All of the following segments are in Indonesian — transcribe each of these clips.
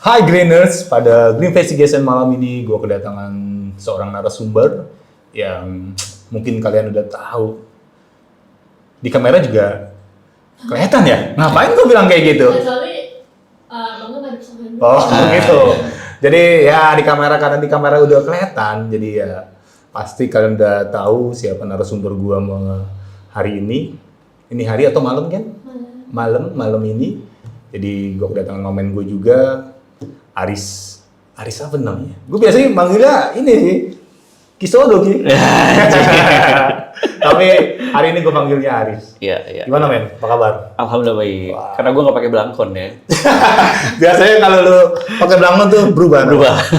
Hai Greeners, pada Green Investigation malam ini gue kedatangan seorang narasumber yang mungkin kalian udah tahu. Di kamera juga kelihatan ya? Ngapain gue bilang kayak gitu? Soalnya Bangga nggak bisa main. Oh gitu. Jadi ya karena di kamera udah kelihatan, jadi ya pasti kalian udah tahu siapa narasumber gue hari ini. Ini hari atau malam kan? Malam ini. Jadi gue kedatangan momen gue juga. Aris apa namanya? Gue biasanya manggilnya ini sih, Kisodo Ki. Tapi hari ini gue panggilnya Aris. Iya. Gimana men? Apa kabar? Alhamdulillah baik. Wow. Karena gue nggak pakai belangkon ya. Biasanya kalau lu pakai belangkon tuh berubah.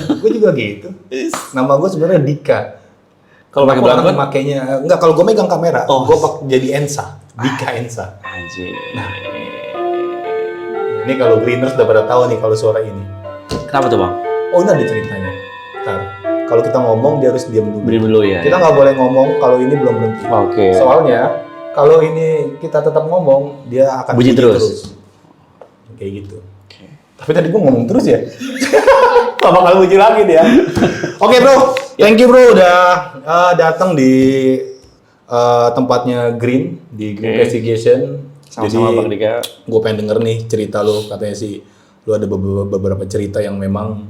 Gue juga gitu. Nama gue sebenarnya Dika. Kalau pakai belangkon? Makanya enggak. Kalau gue megang kamera, gue jadi Ensa. Dika Ensa. Anjir. Nah, ini kalau Greeners udah pada tahu nih kalau suara ini. Kenapa tuh bang? Oh ini ada ceritanya. Ntar, kalau kita ngomong dia harus diam dulu. Diam dulu ya. Kita nggak boleh ngomong kalau ini belum berhenti. Oke. Soalnya kalau ini kita tetap ngomong dia akan bunyi terus. Kayak gitu. Okay. Tapi tadi gua ngomong terus ya. Gak bakal bunyi lagi dia. Oke bro, thank you bro udah datang di tempatnya Green di Green Investigation. Sama-sama Bang Dika. Gue pengen denger nih cerita lo, katanya sih lu ada beberapa cerita yang memang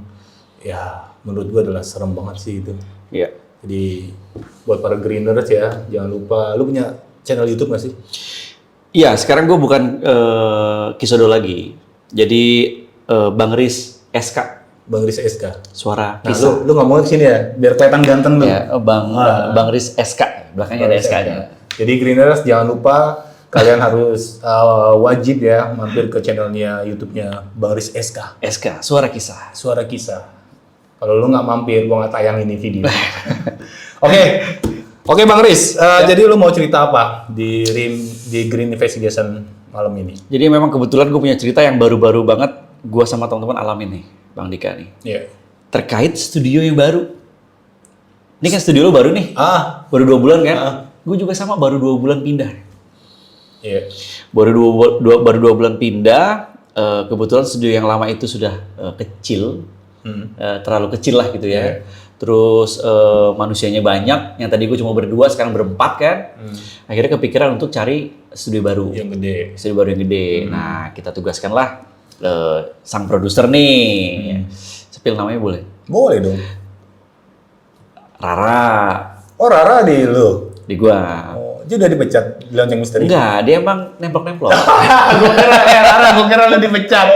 ya menurut gue adalah serem banget sih itu. Iya. Jadi buat para Greeners ya, jangan lupa. Lu punya channel YouTube nggak sih? Iya, sekarang gue bukan Kisodo lagi. Jadi Bang Riz SK. Bang Riz SK. Suara Nah, kisah. lu ngomongnya kesini ya, biar kelihatan ganteng lu. Ya, Bang Riz SK. Belakangnya ada SK-nya. Jadi Greeners jangan lupa kalian harus wajib ya mampir ke channelnya YouTube-nya Bang Riz SK. SK, Suara Kisah. Suara Kisah. Kalau lu nggak mampir, gua nggak tayang ini video. Oke Bang Riz. Jadi lu mau cerita apa di Green Investigation malam ini? Jadi memang kebetulan gue punya cerita yang baru-baru banget gue sama teman-teman alamin nih, Bang Dika nih. Iya. Terkait studio yang baru. Ini kan studio lo baru nih. Baru 2 bulan kan? Gue juga sama baru 2 bulan pindah. Iya. Baru 2 bulan pindah. Kebetulan studio yang lama itu sudah kecil. Terlalu kecil lah gitu ya. Terus manusianya banyak. Yang tadi gue cuma berdua, sekarang berempat kan. Akhirnya kepikiran untuk cari studio baru. Yang gede. Studio baru yang gede. Nah, kita tugaskanlah sang produser nih. Sepil namanya boleh? Boleh dong. Rara. Oh Rara di lu? Di gua. Oh, dia udah dipecat di Lonceng Misteri? Enggak, dia emang nemplok-nemplok. Rara, gue kira lu dipecat.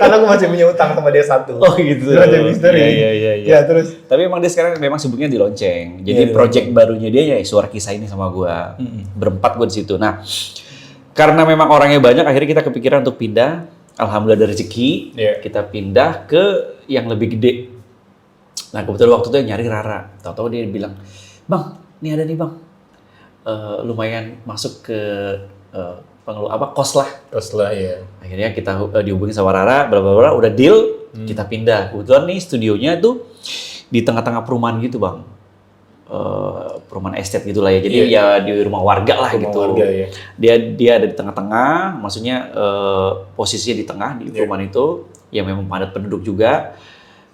Karena gue masih punya utang sama dia satu. Oh gitu. Di Lonceng Misteri. Iya. Ya terus? Tapi emang dia sekarang memang sibuknya di lonceng. Jadi project barunya dia ya Suara Kisah ini sama gua. Berempat gua di situ. Nah, karena memang orangnya banyak, akhirnya kita kepikiran untuk pindah. Alhamdulillah ada rezeki, kita pindah ke yang lebih gede. Nah, kebetulan waktu itu yang nyari Rara. Tahu-tahu dia bilang, "Bang, ini ada nih, Bang. Lumayan masuk ke kos lah." Kos lah ya. Akhirnya kita dihubungi sama Rara, bla udah deal, kita pindah. Kebetulan nih studionya tuh di tengah-tengah perumahan gitu, Bang. Perumahan estate gitulah ya. Jadi ya di rumah warga lah rumah gitu. Warga, ya. Dia ada di tengah-tengah, maksudnya posisinya di tengah di perumahan itu, yang memang padat penduduk juga.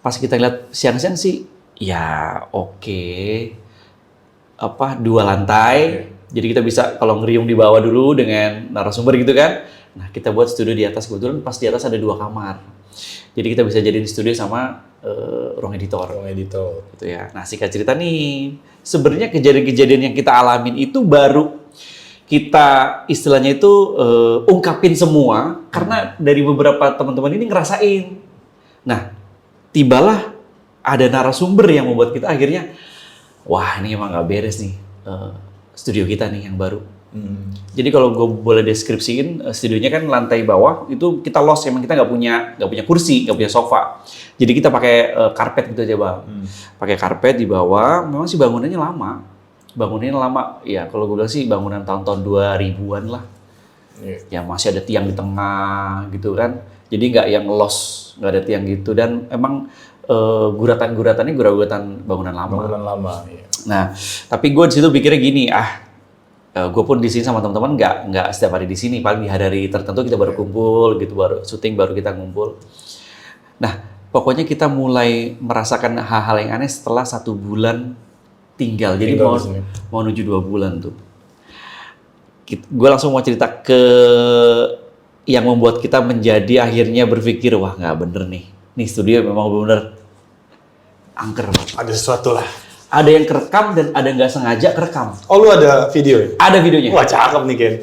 Pas kita lihat siang-siang sih, ya oke. 2 lantai. Jadi kita bisa kalau ngeriung di bawah dulu dengan narasumber gitu kan. Nah, kita buat studio di atas, kebetulan pas di atas ada 2 kamar. Jadi kita bisa jadiin studio sama ruang editor. Ruang editor. Gitu ya. Nah, singkat cerita nih, sebenarnya kejadian-kejadian yang kita alamin itu baru kita istilahnya itu ungkapin semua karena dari beberapa teman-teman ini ngerasain. Nah, tibalah ada narasumber yang membuat kita akhirnya, wah ini emang nggak beres nih studio kita nih yang baru. Jadi kalau gue boleh deskripsiin, studionya kan lantai bawah itu kita lost, emang kita nggak punya kursi, nggak punya sofa. Jadi kita pakai karpet gitu aja bang, pakai karpet di bawah. Memang sih bangunannya lama, ya kalau gue bilang sih bangunan tahun-tahun 2000-an lah. Ya masih ada tiang di tengah gitu kan. Jadi nggak yang lost, nggak ada tiang gitu, dan emang guratan-guratannya guratan bangunan lama. Iya. Nah, tapi gue di situ pikirnya gini, gue pun di sini sama teman-teman nggak setiap hari di sini, paling di hari-hari tertentu kita baru kumpul gitu, baru syuting baru kita ngumpul. Nah, pokoknya kita mulai merasakan hal-hal yang aneh setelah 1 bulan tinggal. Jadi Tinggal di sini. mau menuju 2 bulan tuh. Gue langsung mau cerita ke yang membuat kita menjadi akhirnya berpikir, wah nggak bener nih. Nih studio memang bener angker. Ada sesuatu lah. Ada yang kerekam dan ada yang nggak sengaja kerekam. Oh, lu ada video ya? Ada videonya. Wah, cakep nih, Ken.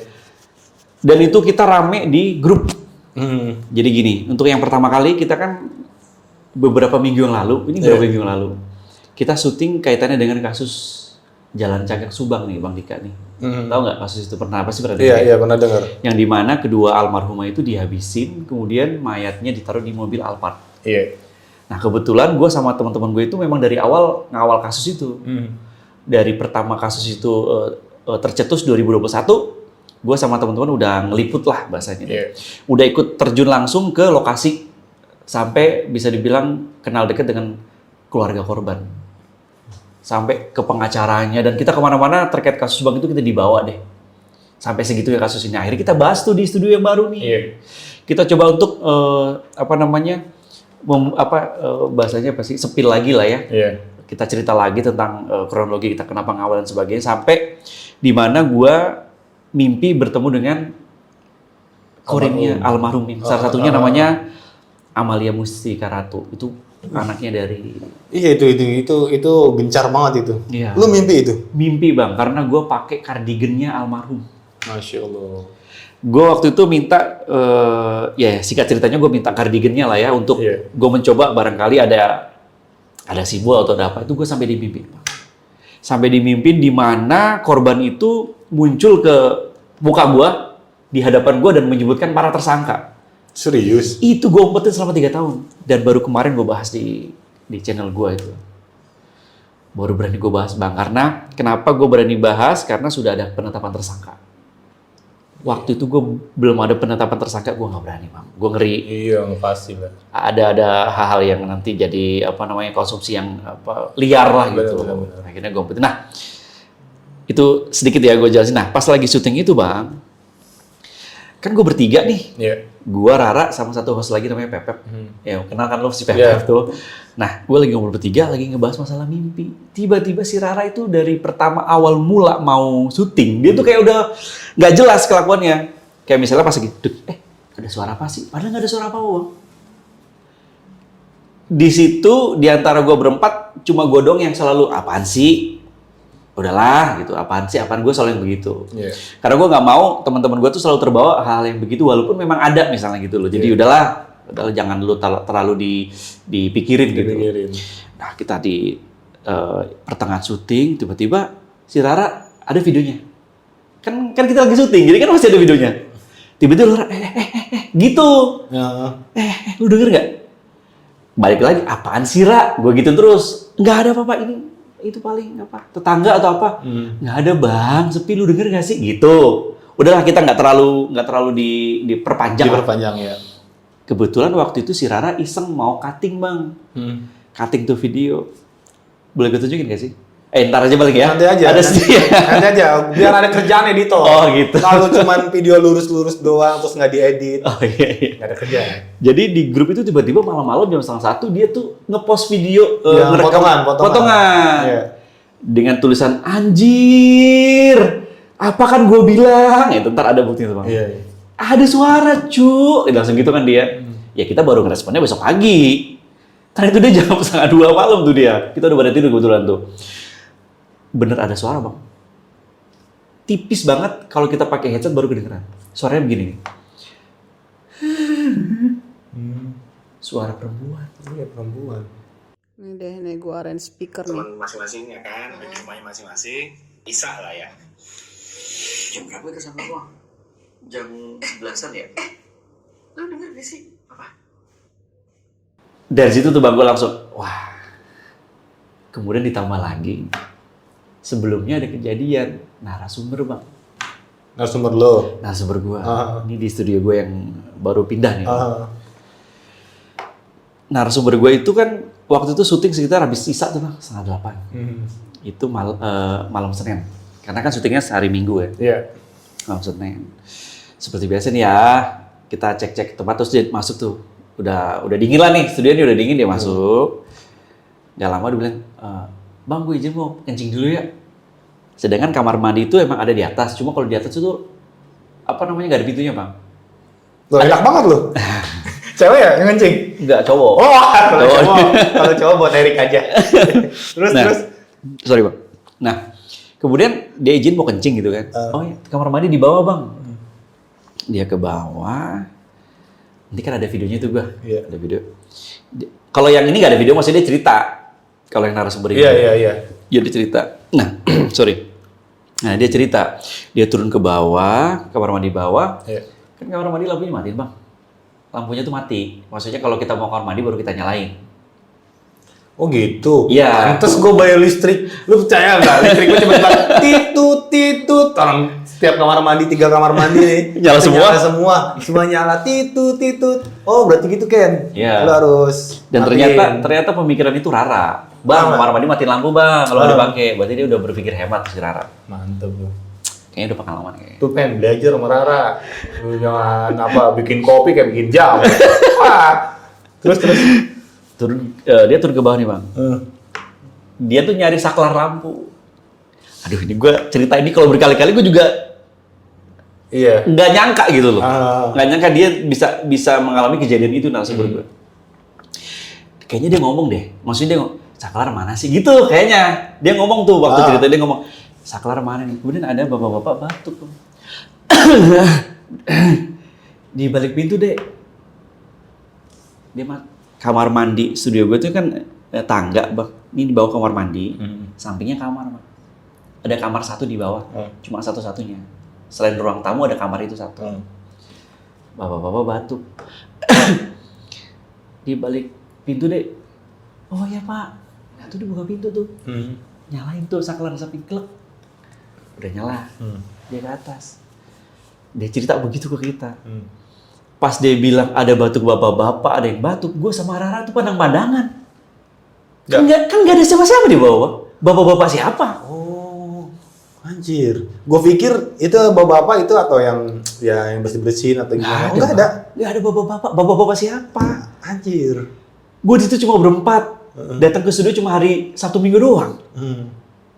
Dan itu kita rame di grup. Hmm. Jadi gini, untuk yang pertama kali kita kan beberapa minggu yang lalu, ini beberapa minggu yang lalu, kita syuting kaitannya dengan kasus Jalan Cagak Subang nih, Bang Dika nih. Tahu nggak kasus itu pernah? Pasti pernah dengar. Iya, pernah dengar. Yang dimana kedua almarhumah itu dihabisin, kemudian mayatnya ditaruh di mobil Alphard. Iya. Nah kebetulan gue sama teman-teman gue itu memang dari awal ngawal kasus itu. Dari pertama kasus itu tercetus 2021, gue sama teman-teman udah ngeliput lah bahasanya. Iya. Udah ikut terjun langsung ke lokasi sampai bisa dibilang kenal dekat dengan keluarga korban. Sampai ke pengacaranya dan kita kemana-mana terkait kasus Bang itu kita dibawa deh. Sampai segitu ya kasusnya. Akhirnya kita bahas tuh di studio yang baru nih. Iya. Kita coba untuk bahasanya pasti sepil lagi lah ya. Iya. Kita cerita lagi tentang kronologi kita kenapa ngawal dan sebagainya sampai di mana gua mimpi bertemu dengan korinnya almarhum. Salah satunya namanya Amalia Mustika Ratu. Itu anaknya dari Iya, itu gencar banget itu. Iya. Lu mimpi itu? Mimpi Bang karena gua pakai kardigannya almarhum. Masya Allah. Gue waktu itu minta, ya singkat ceritanya gue minta kardigannya lah ya untuk gue mencoba barangkali ada simbol atau ada apa itu gue sampai dimimpin. Sampai dimimpin di mana korban itu muncul ke muka gue di hadapan gue dan menyebutkan para tersangka. Serius? Itu gue umpetin selama 3 tahun dan baru kemarin gue bahas di channel gue itu. Baru berani gue bahas Bang karena kenapa gue berani bahas karena sudah ada penetapan tersangka. Waktu itu gue belum ada penetapan tersangka, gue nggak berani, Bang. Gue ngeri. Iya, pasti lah. Ada hal-hal yang nanti jadi konsumsi yang liar lah gitu. Benar. Akhirnya gue umpetin. Nah, itu sedikit ya gue jelasin. Nah, pas lagi syuting itu, Bang, kan gue bertiga nih. Iya. Gue, Rara, sama satu host lagi namanya Pepep. Ya, kenal kan lo si Pepep Iya. tuh. Nah, gue lagi ngobrol bertiga, lagi ngebahas masalah mimpi. Tiba-tiba si Rara itu dari pertama awal mula mau syuting, dia tuh kayak udah nggak jelas kelakuannya. Kayak misalnya pas lagi, ada suara apa sih? Padahal nggak ada suara apa-apa, Bang. Di situ, di antara gue berempat, cuma gue dong yang selalu, apaan sih? Udahlah gitu, apaan gue selalu yang begitu. Iya. Karena gue nggak mau teman-teman gue tuh selalu terbawa hal yang begitu walaupun memang ada misalnya gitu loh. Jadi udahlah jangan dulu terlalu dipikirin gitu. Nah kita di pertengahan syuting tiba-tiba si Rara ada videonya. Kan kita lagi syuting jadi kan masih ada videonya. Tiba-tiba Rara gitu. Lu denger nggak? Balik lagi apaan sih Ra? Gue gitu terus. Nggak ada apa-apa ini. Itu paling apa tetangga atau apa nggak ada Bang sepi lu denger nggak sih gitu udahlah kita nggak terlalu diperpanjang Ya. Kebetulan waktu itu si Rara iseng mau cutting Bang cutting tuh video boleh gue tunjukin nggak sih ntar aja balik ya Nanti aja. Nanti aja biar ada kerjaan editor. Oh gitu. Kalau cuman video lurus-lurus doang terus nggak diedit. Oh iya. Nggak ada kerjaan. Jadi di grup itu tiba-tiba malam-malam jam 1:30 dia tuh ngepost video potongan. Iya. Dengan tulisan anjir. Apa kan gue bilang? Itu ntar ada buktinya tuh Bang. Iya. Ada suara cu. Langsung gitu kan dia. Ya kita baru ngeresponnya besok pagi. Karena itu dia jam 1:30 malam tuh dia. Kita udah pada tidur kebetulan tuh. Bener ada suara Bang. Tipis banget kalau kita pakai headset baru kedengeran. Suaranya begini nih. Suara perempuan. Iya perempuan. Ini deh, nih gue arrange speaker nih. Teman masing-masing ya kan, di rumahnya masing-masing, bisa lah ya. Jam berapa kita sama gua? Jam 11-an ya? Lu denger gak sih? Apa? Dari situ tuh Bang gue langsung, wah. Kemudian ditambah lagi. Sebelumnya ada kejadian narasumber Bang. Narasumber lo? Narasumber gue. Ini di studio gue yang baru pindah nih. Narasumber gue itu kan waktu itu syuting sekitar habis sisa tuh Bang, 7:30. Itu malam Senin. Karena kan syutingnya sehari Minggu ya. Iya. Malam Senin. Seperti biasa nih ya, kita cek-cek tempat terus dia masuk tuh. udah dingin lah nih, studio ini udah dingin, dia masuk. Gak lama dia bilang, bang gue izin mau kencing dulu ya. Sedangkan kamar mandi itu emang ada di atas, cuma kalau di atas itu apa namanya, gak ada pintunya bang. Loh, enak banget loh. Cewek ya yang kencing? Enggak, cowok. Oh, kalau cowok buat Erik aja. Terus. Sorry bang. Nah, kemudian dia izin mau kencing gitu kan. Oh ya, kamar mandi di bawah bang. Dia ke bawah. Nanti kan ada videonya tuh gua. Iya. Ada video. Kalau yang ini nggak ada video, maksudnya dia cerita. Kalau yang narasumber ini. Iya. Dia cerita. Nah, sorry. Nah, dia cerita. Dia turun ke bawah, kamar mandi bawah. Iya. Kan kamar mandi lampunya matiin bang. Lampunya tuh mati. Maksudnya kalau kita mau kamar mandi baru kita nyalain. Oh gitu? Iya. Pantes gue bayar listrik. Lu percaya nggak? Listrik gue cuma titut. Orang setiap kamar mandi, 3 kamar mandi nih. Nyala semua? Nyala semua. Semua nyala titut. Oh berarti gitu Ken? Iya. Lu harus Dan matiin. ternyata pemikiran itu Rara. Bang, kamar mandi matiin lampu bang. Kalau ada bangke, berarti dia udah berpikir hemat si Rara. Mantep lu. Kayaknya udah pengalaman kayaknya. Tuh Pen, belajar sama Rara. Lu jangan bikin kopi kayak bikin jam. Wah. Terus. Dia turun ke bawah nih bang. Dia tuh nyari saklar lampu. Aduh, ini gue cerita ini kalau berkali-kali gue juga Iya. nggak nyangka gitu loh. Ah. Nggak nyangka dia bisa mengalami kejadian itu narasumber gue. Kayaknya dia ngomong deh. Maksudnya dia ngomong, saklar mana sih? Gitu kayaknya. Dia ngomong tuh waktu cerita, dia ngomong, saklar mana nih? Kemudian ada bapak-bapak batuk. Di balik pintu deh. Dia kamar mandi studio gue tuh kan tangga bang. Ini di bawah kamar mandi, sampingnya kamar bang. Ada kamar satu di bawah, cuma satu-satunya. Selain ruang tamu ada kamar itu satu. Bapak-bapak batuk. Di balik pintu deh. Oh ya pak, nah tuh dibuka pintu tuh. Nyalain tuh saklar samping klek. Udah nyala. Dia ke atas. Dia cerita begitu ke kita. Pas dia bilang ada batuk bapak-bapak, ada yang batuk, gue sama Rara tuh pandang-pandangan. Kan nggak ada siapa-siapa di bawah. Bapak-bapak siapa? Oh, anjir. Gue pikir itu bapak-bapak itu atau yang bersih-bersihin atau gimana. Enggak ada. Nggak ada bapak-bapak. Bapak-bapak siapa? Anjir. Gue di situ cuma berempat. Datang ke studio cuma hari Sabtu Minggu doang.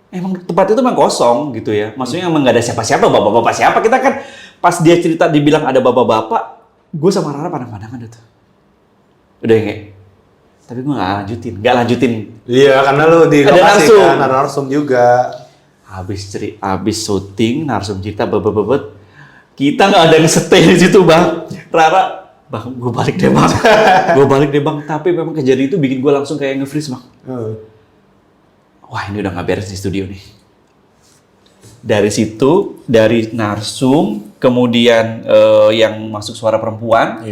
Emang tempat itu emang kosong gitu ya. Maksudnya emang nggak ada siapa-siapa, bapak-bapak siapa. Kita kan pas dia cerita dibilang ada bapak-bapak, gue sama Rara pandang-pandangan itu. Udah kayak, tapi gue nggak lanjutin. Iya, karena lu di Ada lokasi narsum. kan, ada narsum juga. Habis syuting, narsum cerita bebet. Kita nggak ada yang stay di situ bang. Rara, bang, gue balik deh bang. Tapi memang kejadian itu bikin gue langsung kayak nge-freeze bang. Wah ini udah nggak beres di studio nih. Dari situ, dari narsum, kemudian yang masuk suara perempuan,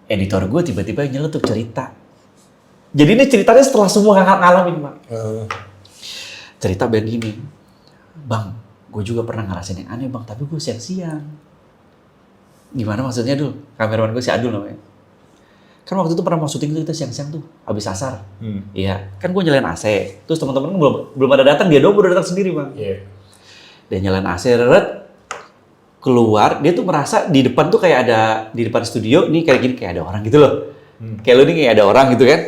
editor gue tiba-tiba nyeletuk cerita. Jadi ini ceritanya setelah semua ngalamin bang. Cerita begini, bang, gue juga pernah ngerasain yang aneh bang, tapi gue siang-siang. Gimana maksudnya Dul? Kameraman gue si Adul namanya. Kan waktu itu pernah mau syuting tuh kita siang-siang tuh, habis asar. Iya, kan gue nyalain AC. Terus teman-teman belum ada datang, dia doang udah datang sendiri bang. Dia nyalain AC, keluar, dia tuh merasa di depan tuh kayak ada, di depan studio nih kayak gini, kayak ada orang gitu loh. Kayak lu nih kayak ada orang gitu kan.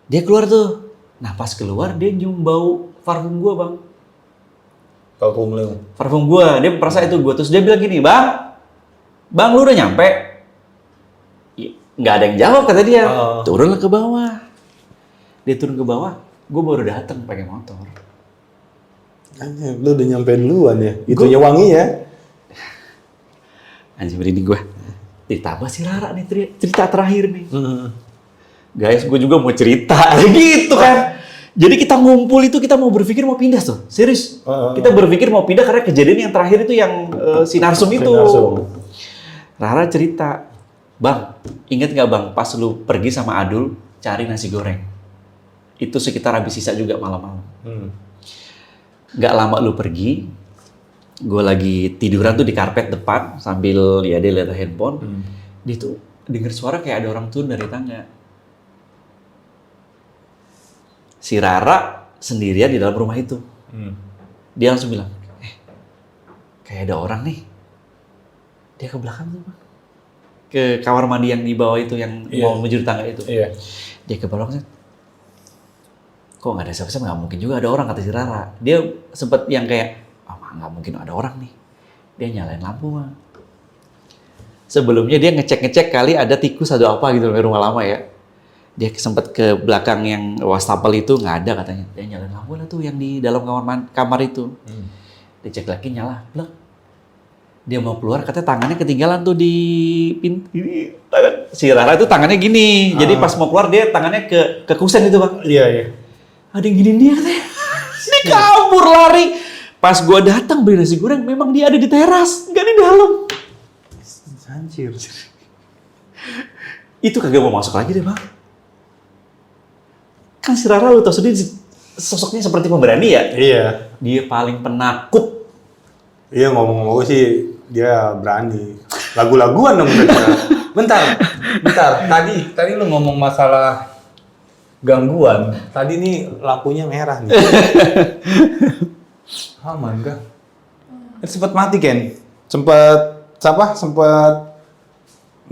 Dia keluar tuh. Nah pas keluar dia nyium bau parfum gue bang. Parfum gue, dia merasa itu gue. Terus dia bilang gini, bang lu udah nyampe? Nggak ada yang jawab kata dia. Turunlah ke bawah. Dia turun ke bawah, gue baru datang pakai motor. Lu udah nyampe duluan ya? Itunya wangi ya? Anjing merinding gue. Ditambah si Rara nih cerita terakhir nih. Guys, gue juga mau cerita. Gitu kan. Jadi kita ngumpul itu kita mau berpikir mau pindah tuh. Serius. Kita berpikir mau pindah karena kejadian yang terakhir itu yang si narsum itu. Rara cerita. Bang, inget gak bang pas lu pergi sama Adul cari nasi goreng? Itu sekitar habis sisa juga malam-malam. Gak lama lu pergi, gue lagi tiduran tuh di karpet depan sambil ya dia lihat handphone. Dia tuh denger suara kayak ada orang turun dari tangga. Si Rara sendirian di dalam rumah itu. Dia langsung bilang, kayak ada orang nih. Dia ke belakang tuh bang. ke kamar mandi yang di bawah itu yang Iya. mau menuju tangga itu. Iya. Dia ke bawah kan. Kok nggak ada siapa-siapa, nggak mungkin juga ada orang, kata si Rara. Dia sempet yang kayak, nggak mungkin ada orang nih. Dia nyalain lampu mah. Sebelumnya dia ngecek kali ada tikus atau apa gitu di rumah lama ya. Dia sempet ke belakang yang wastafel itu, nggak ada katanya. Dia nyalain lampu lah tuh yang di dalam kamar itu. Dia cek lagi, nyala, blek. Dia mau keluar, katanya tangannya ketinggalan tuh di pintu. Si Rara itu tangannya gini. Jadi pas mau keluar dia tangannya ke kusen itu, Bang. Iya, iya. Ada yang giniin dia katanya. Dia kabur lari. Pas gua datang beli nasi goreng, memang dia ada di teras, nggak di dalam. Anjir. Itu kagak mau masuk lagi deh, Bang. Kan si Rara lu tau sendiri sosoknya seperti pemberani ya. Iya. Dia paling penakut. Iya, ngomong-ngomong sih dia berani. Lagu-laguan dong berarti. Bentar. Tadi lu ngomong masalah gangguan. Tadi nih lampunya merah nih. Aman enggak? Sempet mati, Ken. Sempet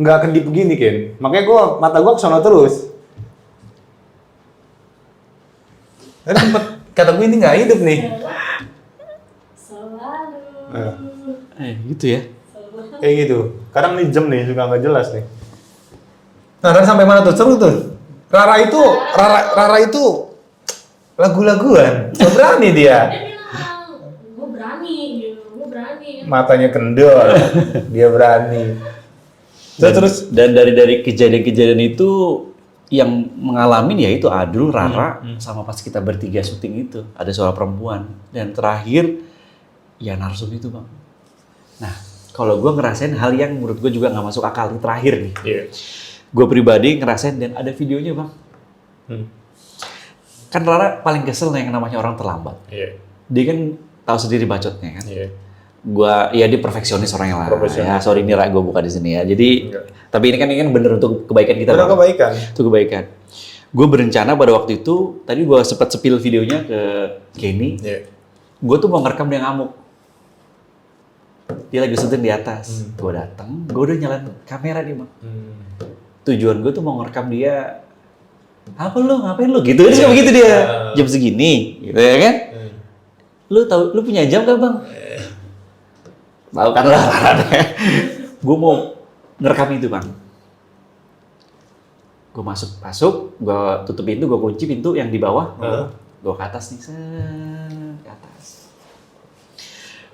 nggak kedip begini, Ken. Makanya mata gua kesana terus. Tadi sempet kata gue ini nggak hidup nih. Selalu. Gitu ya. Kayak gitu. Kadang nih jam nih juga nggak jelas nih. Nah, tadi sampai mana tuh? Seru tuh. Rara itu lagu-laguan. So, berani dia. Dia bilang, gue berani gitu, gue berani. Matanya kendor. Dia berani. Terus Dan dari kejadian-kejadian itu yang mengalami ya itu Adul, Rara, sama pas kita bertiga syuting itu ada suara perempuan. Dan terakhir ya narsum itu, Bang. Nah, kalau gue ngerasain hal yang menurut gue juga nggak masuk akal ini terakhir nih. Iya. Gue pribadi ngerasain dan ada videonya, Bang. Kan Rara paling kesel yang namanya orang terlambat. Iya. Dia kan tahu sendiri bacotnya kan. Iya. Dia perfeksionis orangnya lah. Profesional. Ya sorry nih Ra, gue buka di sini ya. Jadi Enggak. tapi ini kan bener untuk kebaikan kita. Benar Bang. kebaikan. Itu kebaikan. Gue berencana pada waktu itu, tadi gue sempat sepil videonya ke Kenny. Iya. Gue tuh mau ngerekam dia ngamuk. Dia lagi syuting di atas. Gue datang, gue udah nyalain kamera nih, Bang. Tujuan gue tuh mau ngerekam dia. Apa lu, ngapain lu? Gitu kan, begitu dia. Jam segini, gitu ya kan? Lu punya jam kan, Bang? Tahu kan lah. Gue mau ngerekam itu, Bang. Gue masuk, gue tutup pintu, gue kunci pintu yang di bawah. Gue ke atas nih, ke atas.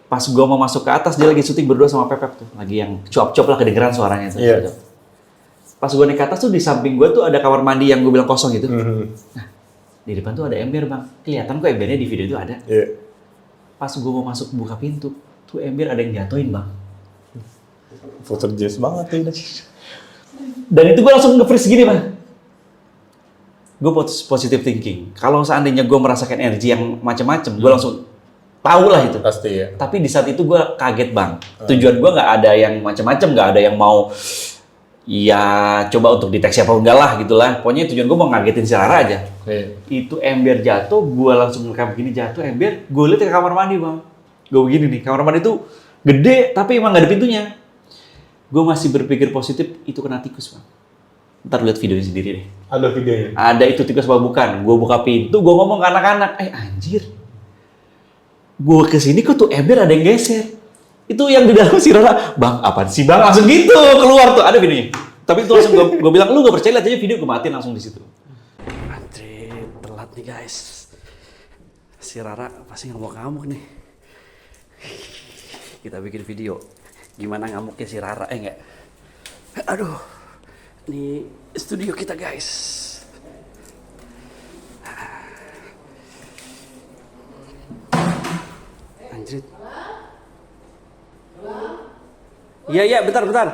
Pas gue mau masuk ke atas, dia lagi syuting berdua sama Pepep tuh. Lagi yang cuap-cuap lah, kedengeran suaranya. Tuh. Iya. Pas gue naik ke atas tuh, di samping gue tuh ada kamar mandi yang gue bilang kosong gitu. Nah, di depan tuh ada ember, Bang. Kelihatan kok embernya di video itu ada. Iya. Pas gue mau masuk buka pintu, tuh ember ada yang jatuhin, Bang. Poltergeist banget tuh. Dan itu gue langsung nge-freeze gini, Bang. Gue positive thinking. Kalau seandainya gue merasakan energi yang macam-macam, gue langsung tahu lah itu. Pasti ya. Tapi di saat itu gue kaget, Bang. Tujuan gue nggak ada yang macam-macam, nggak ada yang mau ya coba untuk deteksi apa enggak lah gitulah. Pokoknya tujuan gue mau ngagetin si Rara aja. Iya. Itu ember jatuh, gue langsung ngerekam begini, jatuh ember, gue lihat ke kamar mandi, Bang. Gue begini nih, kamar mandi itu gede tapi emang gak ada pintunya. Gue masih berpikir positif, itu kena tikus, Bang. Ntar lihat videonya sendiri deh. Ada videonya. Ada itu tikus apa bukan? Gue buka pintu, gue ngomong ke anak-anak, anjir. Gue kesini kok tuh ember ada yang geser. Itu yang di dalam si Rara, Bang, apaan sih, Bang? Langsung gitu keluar tuh, ada videonya. Tapi itu langsung gue bilang, lu gak percaya, lihat aja video, gue matiin langsung di situ. Antri telat nih, guys. Si Rara pasti ngamuk-ngamuk nih. Kita bikin video gimana ngamuknya si Rara, enggak? Aduh, ini studio kita, guys. Anjir. Iya, bentar. Anjir.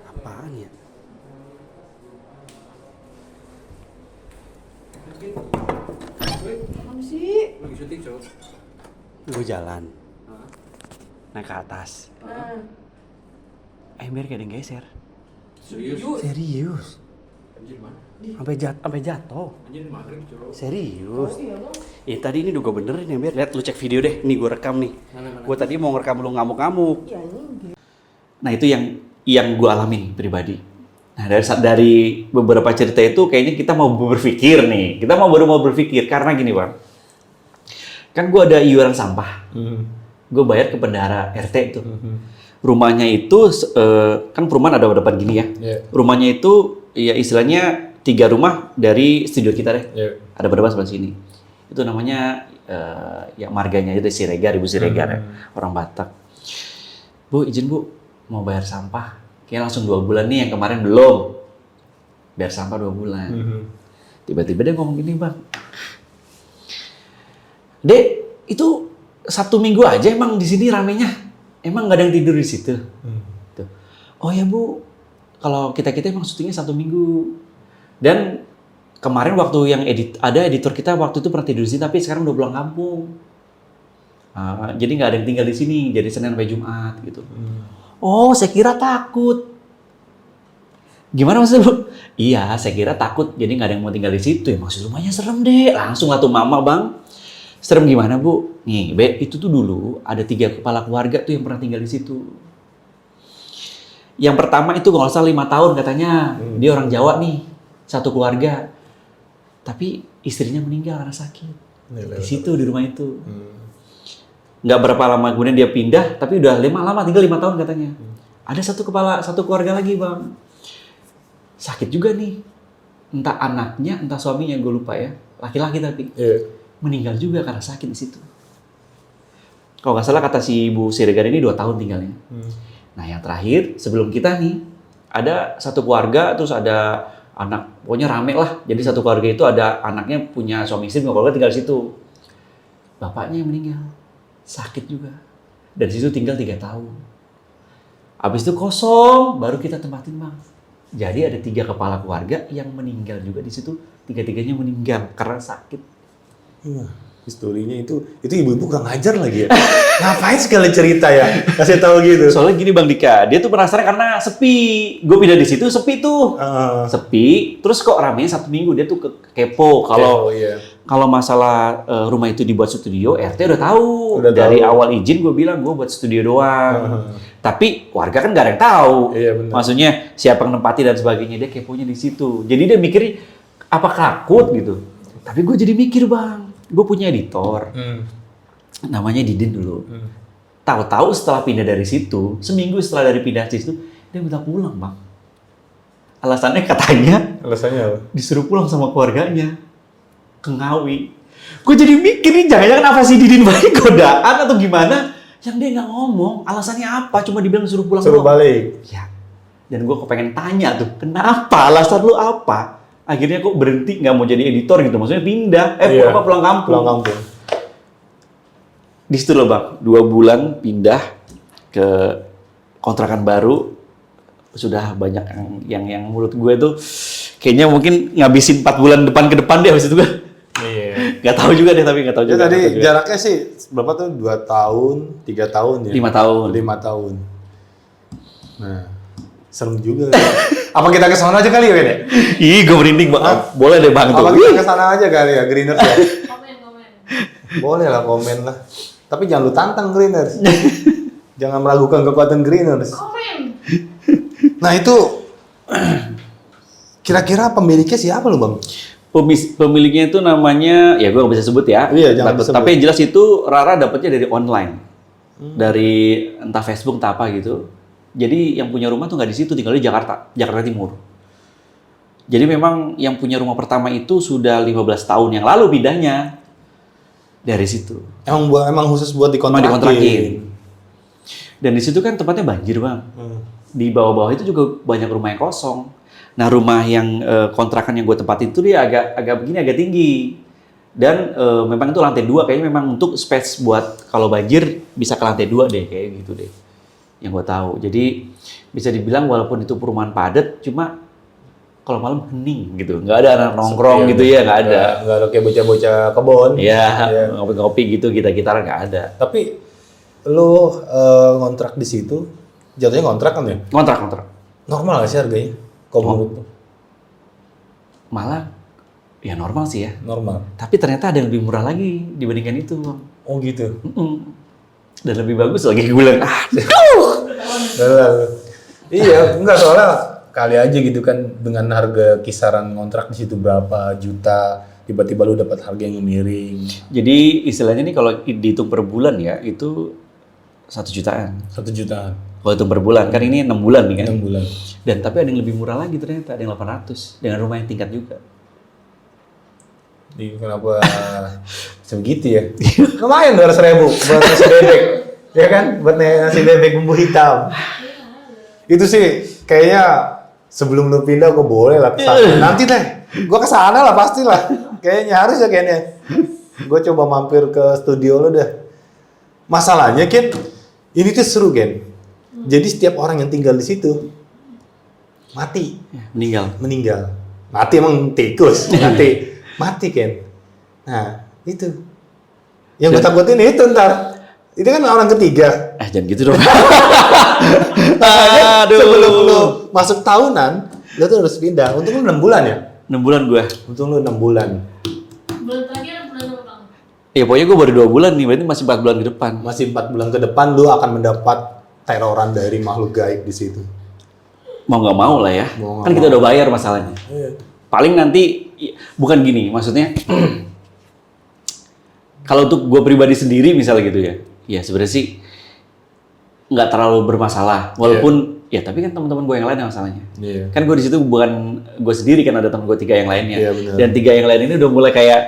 Apaan ya? Apa sih? Lagi syuting, Cok. Gue jalan. Naik ke atas. Ember kayak ada yang geser. Serius. Sampai jatuh. Serius. Tadi ini udah gue benerin ya, Ber. Lihat lu cek video deh. Nih gue rekam nih. Gue tadi mau ngerekam lu ngamuk-ngamuk. Nah itu yang gue alamin pribadi. Nah dari beberapa cerita itu kayaknya kita mau berpikir nih. Kita baru mau berpikir karena gini Bang. Kan gue ada iuran sampah. Gue bayar ke bendahara RT itu. Rumahnya itu kan perumahan ada depan gini ya. Rumahnya itu ya istilahnya 3 rumah dari studio kita deh. Ada berapa sebelah sini. Itu namanya ya marganya itu Siregar, Ibu Siregar ya. Orang Batak. Bu izin Bu mau bayar sampah. Kayaknya langsung 2 bulan nih, yang kemarin belum. Bayar sampah 2 bulan. Tiba-tiba dia ngomong gini Bang. Dek, itu Sabtu Minggu aja emang di sini ramenya. Emang nggak ada yang tidur di situ. Tuh. Oh ya Bu, kalau kita emang syutingnya Sabtu Minggu. Dan kemarin waktu yang ada editor kita waktu itu pernah tidur di sini, tapi sekarang udah pulang kampung. Jadi nggak ada yang tinggal di sini, jadi Senin sampai Jumat gitu. Oh, saya kira takut. Gimana maksudnya Bu? Iya, saya kira takut, jadi nggak ada yang mau tinggal di situ. Ya maksud rumahnya serem deh. Langsung atuh Mama Bang. Serem gimana Bu? Nih, itu tuh dulu ada 3 kepala keluarga tuh yang pernah tinggal di situ. Yang pertama itu kalau nggak salah 5 tahun katanya. Dia orang Jawa nih, satu keluarga. Tapi istrinya meninggal karena sakit. Di situ, di rumah itu. Nggak berapa lama kemudian dia pindah, tapi udah lama tinggal 5 tahun katanya. Ada satu keluarga lagi Bang. Sakit juga nih. Entah anaknya, entah suaminya, gue lupa ya. Laki-laki tapi. Meninggal juga karena sakit di situ. Kalau nggak salah kata si Ibu Siregar ini 2 tahun tinggalnya. Nah yang terakhir sebelum kita nih ada satu keluarga terus ada anak, pokoknya rame lah. Jadi satu keluarga itu ada anaknya punya suami istri, keluarga tinggal di situ. Bapaknya yang meninggal, sakit juga. Dan di situ tinggal 3 tahun. Habis itu kosong, baru kita tempatin Bang. Jadi ada 3 kepala keluarga yang meninggal juga di situ. 3-tiganya meninggal karena sakit. Historinya itu ibu-ibu kurang ajar lagi ya. Ngapain sekali cerita ya? Kasih tahu gitu. Soalnya gini Bang Dika, dia tuh penasaran karena sepi. Gue pindah di situ sepi tuh. Sepi, terus kok ramenya Sabtu Minggu. Dia tuh kepo kalau masalah rumah itu dibuat studio, RT udah tahu. Dari awal izin gue bilang gue buat studio doang. Tapi warga kan gak ada yang tahu. Maksudnya siapa yang nempati dan sebagainya, dia keponya di situ. Jadi dia mikir apa takut gitu. Tapi gue jadi mikir Bang, gue punya editor, namanya Didin dulu. Tahu-tahu setelah pindah dari situ, seminggu setelah dari pindah di situ, dia minta pulang Bang. Alasannya katanya, apa? Disuruh pulang sama keluarganya ke Ngawi. Gue jadi mikir nih, jangan-jangan apa sih Didin balik godaan atau gimana? Yang dia nggak ngomong, alasannya apa? Cuma dibilang suruh pulang. Suruh balik. Ya. Dan gue kepengen tanya tuh, kenapa? Alasan lu apa? Akhirnya kok berhenti nggak mau jadi editor gitu, maksudnya pindah, pulang kampung. Pulang kampung. Di situ loh Bang, 2 bulan pindah ke kontrakan baru, sudah banyak yang menurut gue tuh kayaknya mungkin ngabisin 4 bulan ke depan deh habis itu gue. Gak tahu juga deh, tapi gak tahu juga. Tadi jaraknya sih berapa tuh? 2 tahun, 3 tahun ya? 5 tahun. 5 tahun. Nah, serem juga. Apa kita ke sana aja kali ya, ya? Ih, gue merinding Bang. Boleh deh Bang tuh. Apa kita ke sana aja kali ya, Greeners ya? Komen. Boleh lah, komen lah. Tapi jangan lu tantang Greeners. Jangan meragukan kekuatan Greeners. Komen. Nah itu, kira-kira pemiliknya siapa lu Bang? Pemiliknya itu namanya, ya gue gak bisa sebut ya. Iya, jangan disebut. Tapi yang jelas itu Rara dapetnya dari online. Dari entah Facebook entah apa gitu. Jadi yang punya rumah tuh nggak di situ, tinggal di Jakarta Timur. Jadi memang yang punya rumah pertama itu sudah 15 tahun yang lalu pindahnya dari situ. Emang khusus buat dikontrakin. Dan di situ kan tempatnya banjir Bang. Di bawah-bawah itu juga banyak rumah yang kosong. Nah rumah yang kontrakan yang gue tempatin itu dia agak tinggi. Dan memang itu lantai 2, kayaknya memang untuk space buat kalau banjir bisa ke lantai 2 deh, kayak gitu deh. Yang gue tahu. Jadi bisa dibilang walaupun itu perumahan padat, cuma kalau malam hening gitu, nggak ada anak nongkrong gitu ya, nggak ada. Nggak ada kayak bocah-bocah kebon. Iya, ngopi-ngopi gitu kita nggak ada. Tapi lo ngontrak di situ jatuhnya kontrak kan ya? Kontrak. Normal gak sih harganya? Kalau menurut lu? Malah ya normal sih ya. Normal. Tapi ternyata ada yang lebih murah lagi dibandingkan itu, Bang. Oh gitu. Dan lebih bagus lagi gue bilang. Iya, enggak soalnya kali aja gitu kan dengan harga kisaran kontrak di situ berapa juta, tiba-tiba lu dapat harga yang miring. Jadi istilahnya nih kalau dihitung per bulan ya itu 1 jutaan. 1 jutaan. Kalau hitung per bulan kan ini 6 bulan nih kan. 6 bulan. Dan tapi ada yang lebih murah lagi ternyata, ada yang 800 dengan rumah yang tingkat juga. Jadi kenapa sebegitu ya? Lumayan 200.000 buat nasi bebek, ya kan? Buat nasi bebek bumbu hitam. Itu sih kayaknya sebelum lu pindah gue boleh lah kesana. Nanti deh, gue kesana lah pastilah. Kayaknya harus ya kayaknya. Gue coba mampir ke studio lu deh. Masalahnya Ken, ini tuh seru Ken. Jadi setiap orang yang tinggal di situ mati, meninggal. Mati emang tikus, mati Ken. Nah itu, yang gue takutin itu ntar. Itu kan orang ketiga. Jangan gitu dong. Aduh. Sebelum lu masuk tahunan, lu tuh harus pindah. Untung lu 6 bulan ya? 6 bulan gue. Untung lu 6 bulan. Bulan terakhir bulan apa Bang? Ya pokoknya gue baru 2 bulan nih, berarti masih 4 bulan ke depan. Masih 4 bulan ke depan lu akan mendapat teroran dari makhluk gaib di situ. Mau nggak mau lah ya. Mau nggak Kan kita udah bayar masalahnya. Iya. Paling nanti, bukan gini, maksudnya kalau untuk gue pribadi sendiri misalnya gitu ya sebenarnya sih nggak terlalu bermasalah. Walaupun ya tapi kan teman-teman gue yang lain yang masalahnya. Iya. Kan gue di situ bukan gue sendiri, kan ada teman gue 3 yang lainnya. Iya, benar. Dan 3 yang lain ini udah mulai kayak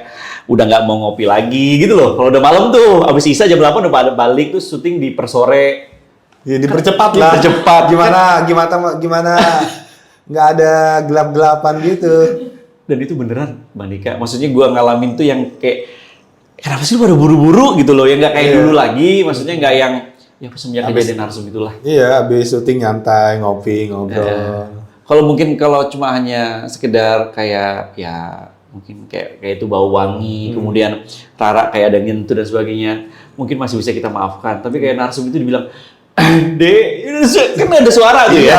udah nggak mau ngopi lagi gitu loh. Kalau udah malam tuh, abis isa jam 8 udah pada balik tuh syuting di persore. Ya dipercepat lah. Dipercepat. Gimana nggak ada gelap-gelapan gitu. Dan itu beneran Bang Dika. Maksudnya gue ngalamin tuh yang kayak kenapa sih lu pada buru-buru gitu loh, yang nggak kayak dulu lagi. Maksudnya nggak yang ya semenjak kejadian narsum itulah. Iya, habis syuting nyantai, ngopi, ngobrol. Kalau mungkin kalau cuma hanya sekedar kayak ya mungkin kayak itu bau wangi, kemudian Rara kayak ada nyentuh dan sebagainya, mungkin masih bisa kita maafkan. Tapi kayak narsum itu dibilang, Dek, kan ada suara tuh ya.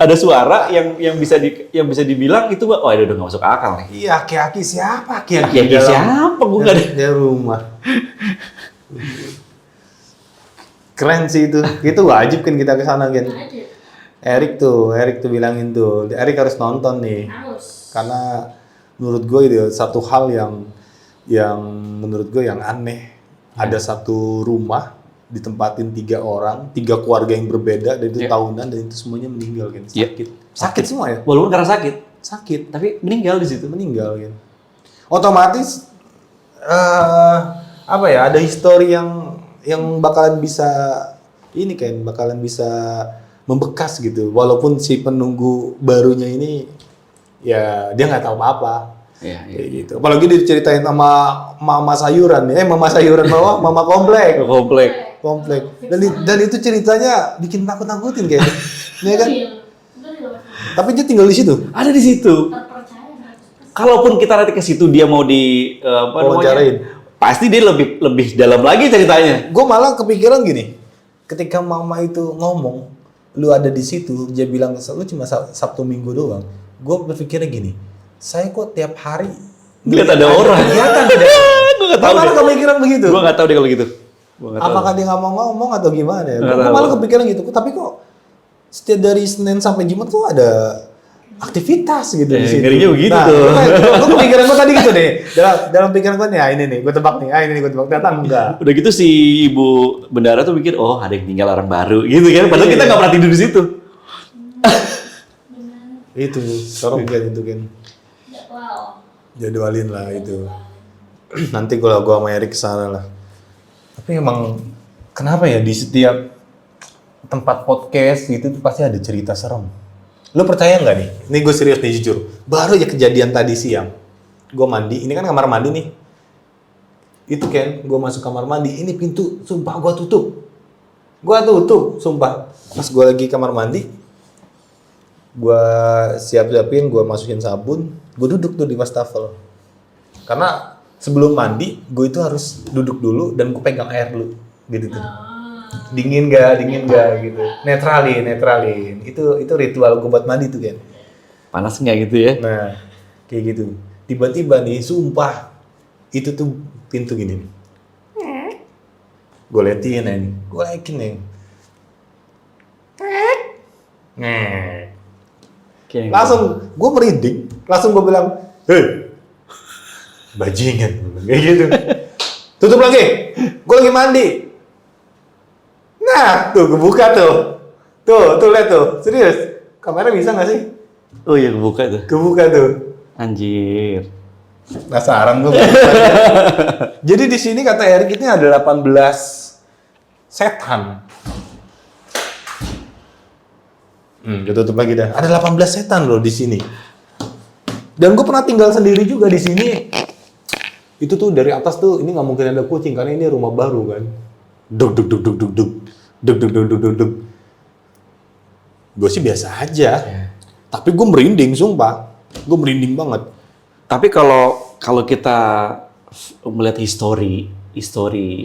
Ada suara yang bisa dibilang itu, oh udah nggak masuk akal nih. Iya, aki-aki siapa? Aki-aki siapa? Gue nggak ada. Di rumah. Keren sih itu. Itu wajib kan kita ke sana kan. Wajib. Erik tuh bilangin tuh. Erik harus nonton nih. Harus. Karena menurut gue itu satu hal yang menurut gue yang aneh. Ada satu rumah ditempatin 3 orang, 3 keluarga yang berbeda, dan itu tahunan, dan itu semuanya meninggal kan. Sakit semua ya. Walaupun karena sakit, Tapi meninggal di situ. meninggal kan. Otomatis apa ya? Ada histori yang bakalan bisa ini kan, bakalan bisa membekas gitu. Walaupun si penunggu barunya ini ya dia nggak tahu apa-apa. Iya. Kayak gitu. Apalagi diceritain sama mama sayuran ya, mama sayuran bawah, mama komplek. Komplek. Dan itu ceritanya bikin takut-takutin kayaknya. Iya kan? Tapi dia tinggal di situ. Ada di situ. Terpercaya 100%. Kalaupun kita nanti ke situ dia mau di Wawancarain. pasti dia lebih dalam lagi ceritanya. Gue malah kepikiran gini, ketika mama itu ngomong, lu ada di situ, dia bilang lu cuma Sabtu Minggu doang. Gue berpikirnya gini, saya kok tiap hari Lihat ada orang. Kelihatan tidak? Gue nggak tahu. Gue malah kepikiran begitu. Gue nggak tahu deh kalau gitu. Gua nggak tahu. Apakah dia nggak mau ngomong atau gimana ya? Nggak Gue tahu. malah kepikiran gitu. Tapi kok setiap dari Senin sampai Jumat tuh ada aktivitas gitu di situ. ngerinya begitu tuh. Gue kepikiran gue tadi gitu deh. Dalam pikiran gue nih, ini nih, gue tebak nih. Ini nih gue tebak. Datang enggak? Udah gitu si ibu bendara tuh mikir, oh ada yang tinggal orang baru gitu kan. Padahal kita Iya. nggak pernah tidur di situ. Itu, serem kan itu kan. Wow. Jadwalin lah itu. Nanti kalau gua sama Erik kesana lah. Tapi emang kenapa ya di setiap tempat podcast gitu tuh pasti ada cerita serem. Lu percaya nggak nih? Ini gue serius nih jujur. Baru aja kejadian tadi siang. Gue mandi. Ini kan kamar mandi nih. Itu kan, gue masuk kamar mandi. Ini pintu, sumpah gue tutup. Gue tutup, sumpah. Pas gue lagi kamar mandi, gue siap-siapin, gue masukin sabun, gue duduk tuh di wastafel. Karena sebelum mandi, gue itu harus duduk dulu dan gue pegang air dulu, gitu tuh. Dingin nggak gitu. Netralin. Itu ritual gue buat mandi tuh kan. Panas nggak gitu ya? Nah, kayak gitu. Tiba-tiba nih, sumpah, itu tuh pintu gini nih. Gue liatin nih, gue liatin nih. Kayak Langsung, gue merinding. Langsung gue bilang, hei, bajingan. Kayak gitu. Tutup lagi, gue lagi mandi. Nah, tuh gue buka tuh. Tuh lihat tuh. Serius, kamera bisa nggak sih? Oh iya, kebuka tuh. Kebuka tuh. Anjir. Penasaran gue. Jadi di sini kata Erik ini ada 18 setan. Gue tutup lagi dah. Ada 18 setan loh di sini. Dan gue pernah tinggal sendiri juga di sini. Itu tuh dari atas tuh ini nggak mungkin ada kucing karena ini rumah baru kan. Duk. Gue sih biasa aja. Tapi gue merinding, sumpah. Gue merinding banget. Tapi kalau kita melihat histori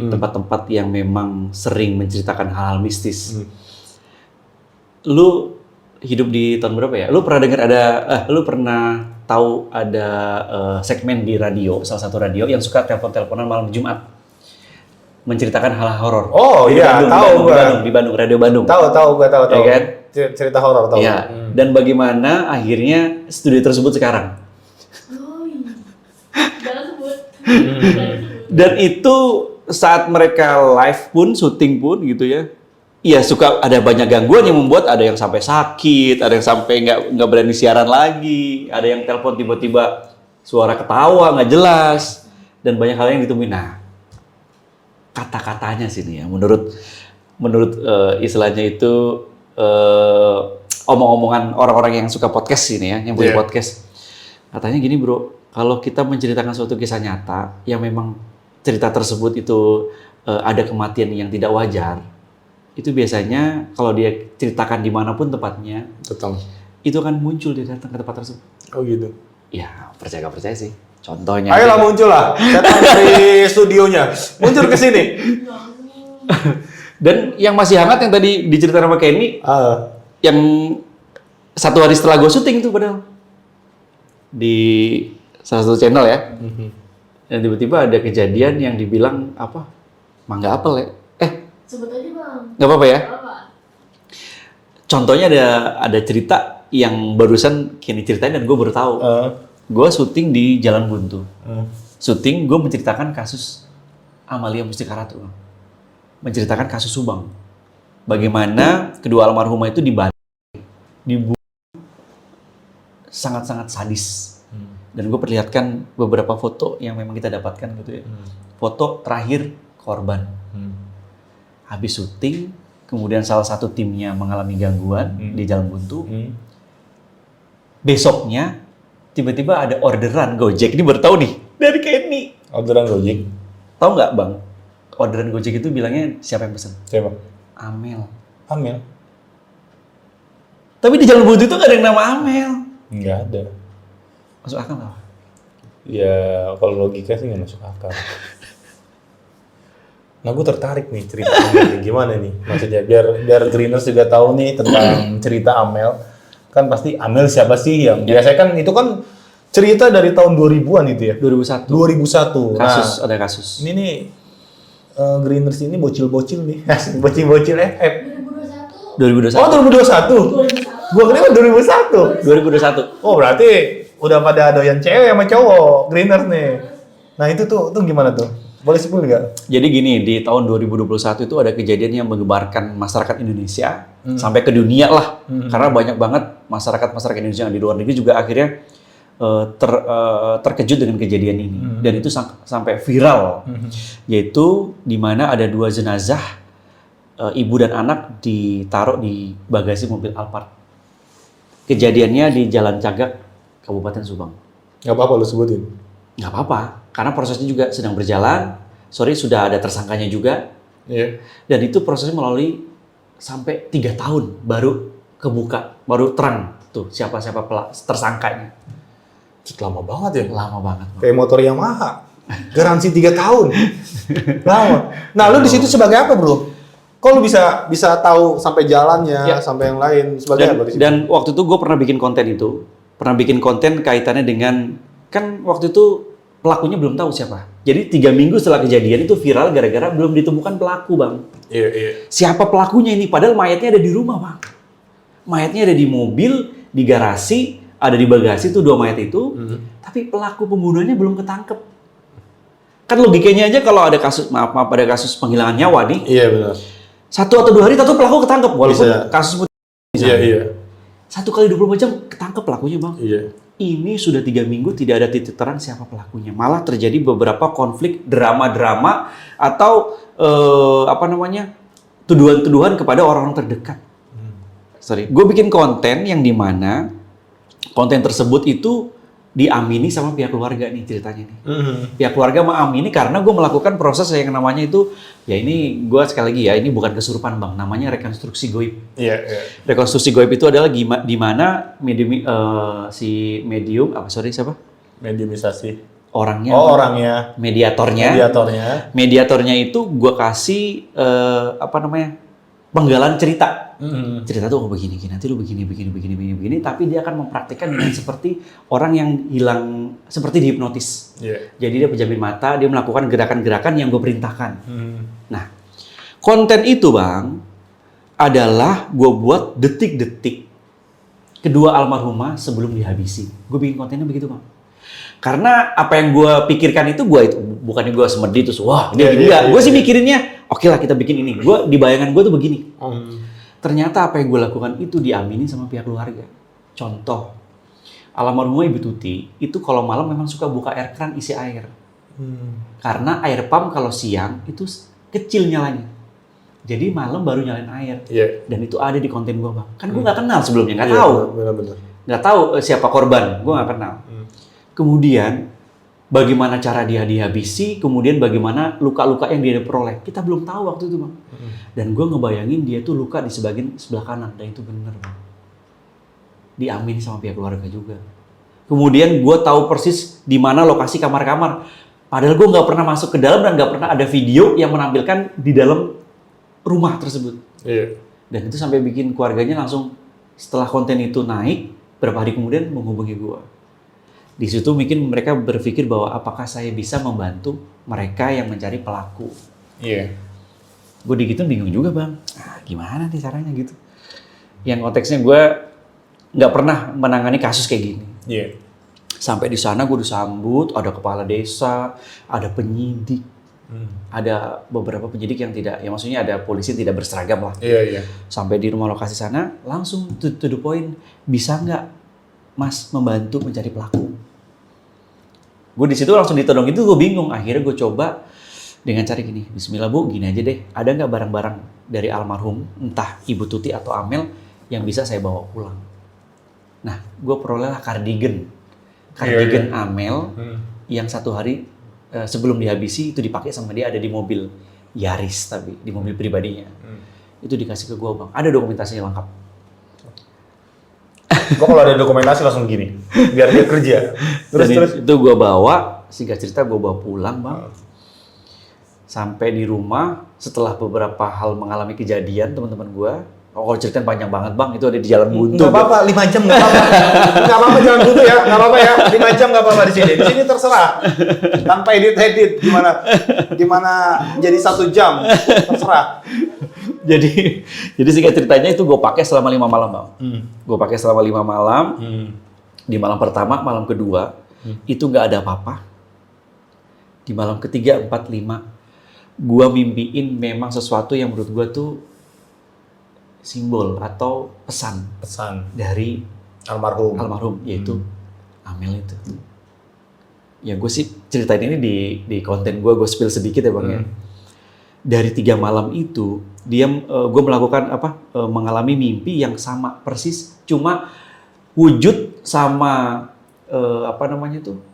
tempat-tempat yang memang sering menceritakan hal-hal mistis. Lu hidup di tahun berapa ya? Lu pernah tahu ada segmen di radio, salah satu radio yang suka telepon-teleponan malam Jumat menceritakan hal horor. Oh iya, tahu gue. Di Bandung, Radio Bandung. Tahu gue. Ya kan? Cerita horor tahu. Iya. Dan bagaimana akhirnya studio tersebut sekarang? Oh iya. Jangan sebut. Jangan sebut. Dan itu saat mereka live pun, syuting pun gitu ya. Iya, suka ada banyak gangguan yang membuat ada yang sampai sakit, ada yang sampai nggak berani siaran lagi, ada yang telepon tiba-tiba suara ketawa nggak jelas, dan banyak hal yang ditemuin. Nah, kata-katanya sih nih ya, menurut istilahnya itu omong-omongan orang-orang yang suka podcast ini ya, yang punya podcast. Katanya gini bro, kalau kita menceritakan suatu kisah nyata yang memang cerita tersebut itu ada kematian yang tidak wajar, itu biasanya kalau dia ceritakan dimanapun tempatnya, Betul. itu akan muncul dia datang ke tempat tersebut. Oh gitu. Ya percaya gak percaya sih. Contohnya. Ayolah muncul lah. Setan dari studionya. Muncul ke sini. Dan yang masih hangat yang tadi diceritakan sama Kenny, yang satu hari setelah gue syuting tuh padahal di salah satu channel ya. Dan tiba-tiba ada kejadian yang dibilang apa? Mangga apel ya? Sebut aja bang. Nggak apa-apa ya? Apa? Contohnya ada cerita yang barusan Kenny ceritain dan gue baru tahu. Gue syuting di Jalan Buntu. Syuting gue menceritakan kasus Amalia Mustika Ratu. Menceritakan kasus Subang. Bagaimana kedua almarhumah itu dibunuh sangat-sangat sadis. Dan gue perlihatkan beberapa foto yang memang kita dapatkan gitu ya. Foto terakhir korban. Habis syuting, kemudian salah satu timnya mengalami gangguan di Jalan Buntu. Besoknya, tiba-tiba ada orderan Gojek. Ini baru tahu nih, dari Kenny. Orderan Gojek. Tahu nggak Bang? Orderan Gojek itu bilangnya siapa yang pesan? Siapa? Amel. Amel. Tapi di Jalan Buntu itu nggak ada yang nama Amel. Nggak ada. Masuk akal nggak? Ya kalau logika sih nggak masuk akal. Nah gue tertarik nih ceritanya gimana nih, maksudnya biar Greeners juga tahu nih tentang cerita Amel. Kan pasti Amel siapa sih yang biasanya kan itu kan cerita dari tahun 2000-an itu ya. 2001. 2001. Kasus, Nah, ada kasus. ini nih Greeners ini bocil-bocil nih, bocil-bocil FF. 2021. 2021. Oh 2021. Gua kira 2001. 2021. Oh berarti udah pada doyan cewek sama cowok Greeners nih. Nah itu tuh gimana tuh? Boleh sebut nggak? Jadi gini, di tahun 2021 itu ada kejadian yang menggembarkan masyarakat Indonesia sampai ke dunia lah. Karena banyak banget masyarakat Indonesia yang di luar negeri juga akhirnya terkejut dengan kejadian ini. Dan itu sampai viral. Yaitu di mana ada 2 jenazah ibu dan anak ditaruh di bagasi mobil Alphard. Kejadiannya di Jalan Cagak, Kabupaten Subang. Nggak apa-apa lu sebutin. Nggak apa-apa, karena prosesnya juga sedang berjalan. Sudah ada tersangkanya juga. Iya. Dan itu prosesnya melalui sampai 3 tahun baru kebuka, baru terang tuh siapa tersangkanya. Lama banget ya? Lama banget. Kayak motor Yamaha. Garansi 3 tahun. Lama. Nah, lu di situ sebagai apa, Bro? Kok lu bisa tahu sampai jalannya, Ya. sampai yang lain sebagai apa di situ? Dan waktu itu gue pernah bikin konten itu, kaitannya dengan, kan waktu itu pelakunya belum tahu siapa. Jadi 3 minggu setelah kejadian itu viral gara-gara belum ditemukan pelaku, Bang. Iya. Siapa pelakunya ini? Padahal mayatnya ada di rumah, Bang. Mayatnya ada di mobil, di garasi, ada di bagasi tuh 2 mayat itu. Tapi pelaku pembunuhannya belum ketangkep. Kan logikanya aja kalau ada kasus, maaf ada kasus penghilangan nyawa nih, Iya benar. 1 atau 2 hari tentu pelaku ketangkep. Walaupun Bisa. kasus Iya. 1 kali 24 jam ketangkep pelakunya, Bang. Iya. Ini sudah 3 minggu tidak ada titik terang siapa pelakunya. Malah terjadi beberapa konflik drama-drama atau tuduhan-tuduhan kepada orang-orang terdekat. Gue bikin konten yang dimana konten tersebut itu diamini sama pihak keluarga nih ceritanya nih. Pihak keluarga mengamini karena gue melakukan proses yang namanya itu, ya ini gue sekali lagi ya, ini bukan kesurupan Bang, namanya rekonstruksi goib. Iya. Rekonstruksi goib itu adalah di mana siapa? Mediumisasi. Orangnya, Oh, orangnya. mediatornya itu gue kasih penggalan cerita. Cerita tuh begini, nanti lu begini, tapi dia akan mempraktikkan dengan seperti orang yang hilang, seperti dihipnotis. Iya. Jadi dia penjamin mata, dia melakukan gerakan-gerakan yang gue perintahkan. Nah, konten itu Bang, adalah gue buat detik-detik kedua almarhumah sebelum dihabisi. Gue bikin kontennya begitu Bang. Karena apa yang gue pikirkan itu bukannya gue semedi terus, wah ini enggak. Gue sih mikirinnya, oke lah kita bikin ini. Gue di bayangan gue tuh begini. Ternyata apa yang gue lakukan itu diamini sama pihak keluarga. Contoh, almarhumah Ibu Tuti itu kalau malam memang suka buka air keran isi air. Karena air pump kalau siang itu kecil nyalanya. Jadi malam baru nyalain air. Iya. Dan itu ada di konten gue Bang. Kan gue nggak kenal sebelumnya, nggak Iya, tahu. Benar-benar. Nggak tahu siapa korban, gue nggak kenal. Kemudian bagaimana cara dia dihabisi, kemudian bagaimana luka-luka yang dia peroleh. Kita belum tahu waktu itu Bang. Dan gue ngebayangin dia tuh luka di sebelah kanan, dan itu bener Bang. Diamini sama pihak keluarga juga. Kemudian gue tahu persis di mana lokasi kamar-kamar. Padahal gue nggak pernah masuk ke dalam dan nggak pernah ada video yang menampilkan di dalam rumah tersebut. Iya. Dan itu sampai bikin keluarganya langsung setelah konten itu naik, berapa hari kemudian menghubungi gue. Di situ mungkin mereka berpikir bahwa apakah saya bisa membantu mereka yang mencari pelaku. Iya. Gue digituin bingung juga Bang. Gimana nih caranya gitu. Yang konteksnya gue nggak pernah menangani kasus kayak gini. Iya. Sampai di sana gue disambut, ada kepala desa, ada penyidik, ada beberapa penyidik yang tidak, ya maksudnya ada polisi yang tidak berseragam lah. Iya. Sampai di rumah lokasi sana, langsung to the point, bisa nggak Mas membantu mencari pelaku? Gue di situ langsung ditodong itu, gue bingung. Akhirnya gue coba dengan cara gini, Bismillah Bu, gini aja deh, ada nggak barang-barang dari almarhum, entah Ibu Tuti atau Amel, yang bisa saya bawa pulang? Nah, gue perolehlah kardigan Amel, yang 1 hari sebelum dihabisi itu dipakai sama dia, ada di mobil Yaris, tapi di mobil pribadinya. Itu dikasih ke gue Bang, ada dokumentasinya lengkap. Gue kalau ada dokumentasi langsung gini, biar dia kerja. Terus. Itu gue bawa, singkat cerita gue bawa pulang Bang. Sampai di rumah, setelah beberapa hal mengalami kejadian teman-teman gue. Kalau ceritain panjang banget Bang, itu ada di Jalan Buntu. Nggak apa-apa, 5 jam nggak apa-apa. Nggak apa-apa, Jalan Buntu ya, nggak apa-apa ya. 5 jam nggak apa-apa di sini. Di sini terserah. Tanpa edit, gimana jadi 1 jam, terserah. Jadi singkat ceritanya itu gue pakai selama 5 malam Bang. Gue pakai selama 5 malam. Di malam pertama, malam kedua, itu nggak ada apa-apa. Di malam ketiga, 4, 5, gue mimpiin memang sesuatu yang menurut gue tuh simbol atau pesan dari almarhum, yaitu Amel itu. Ya gue sih ceritain ini di konten gue spill sedikit ya Bang ya. Dari 3 malam itu, gue melakukan mengalami mimpi yang sama persis, cuma wujud sama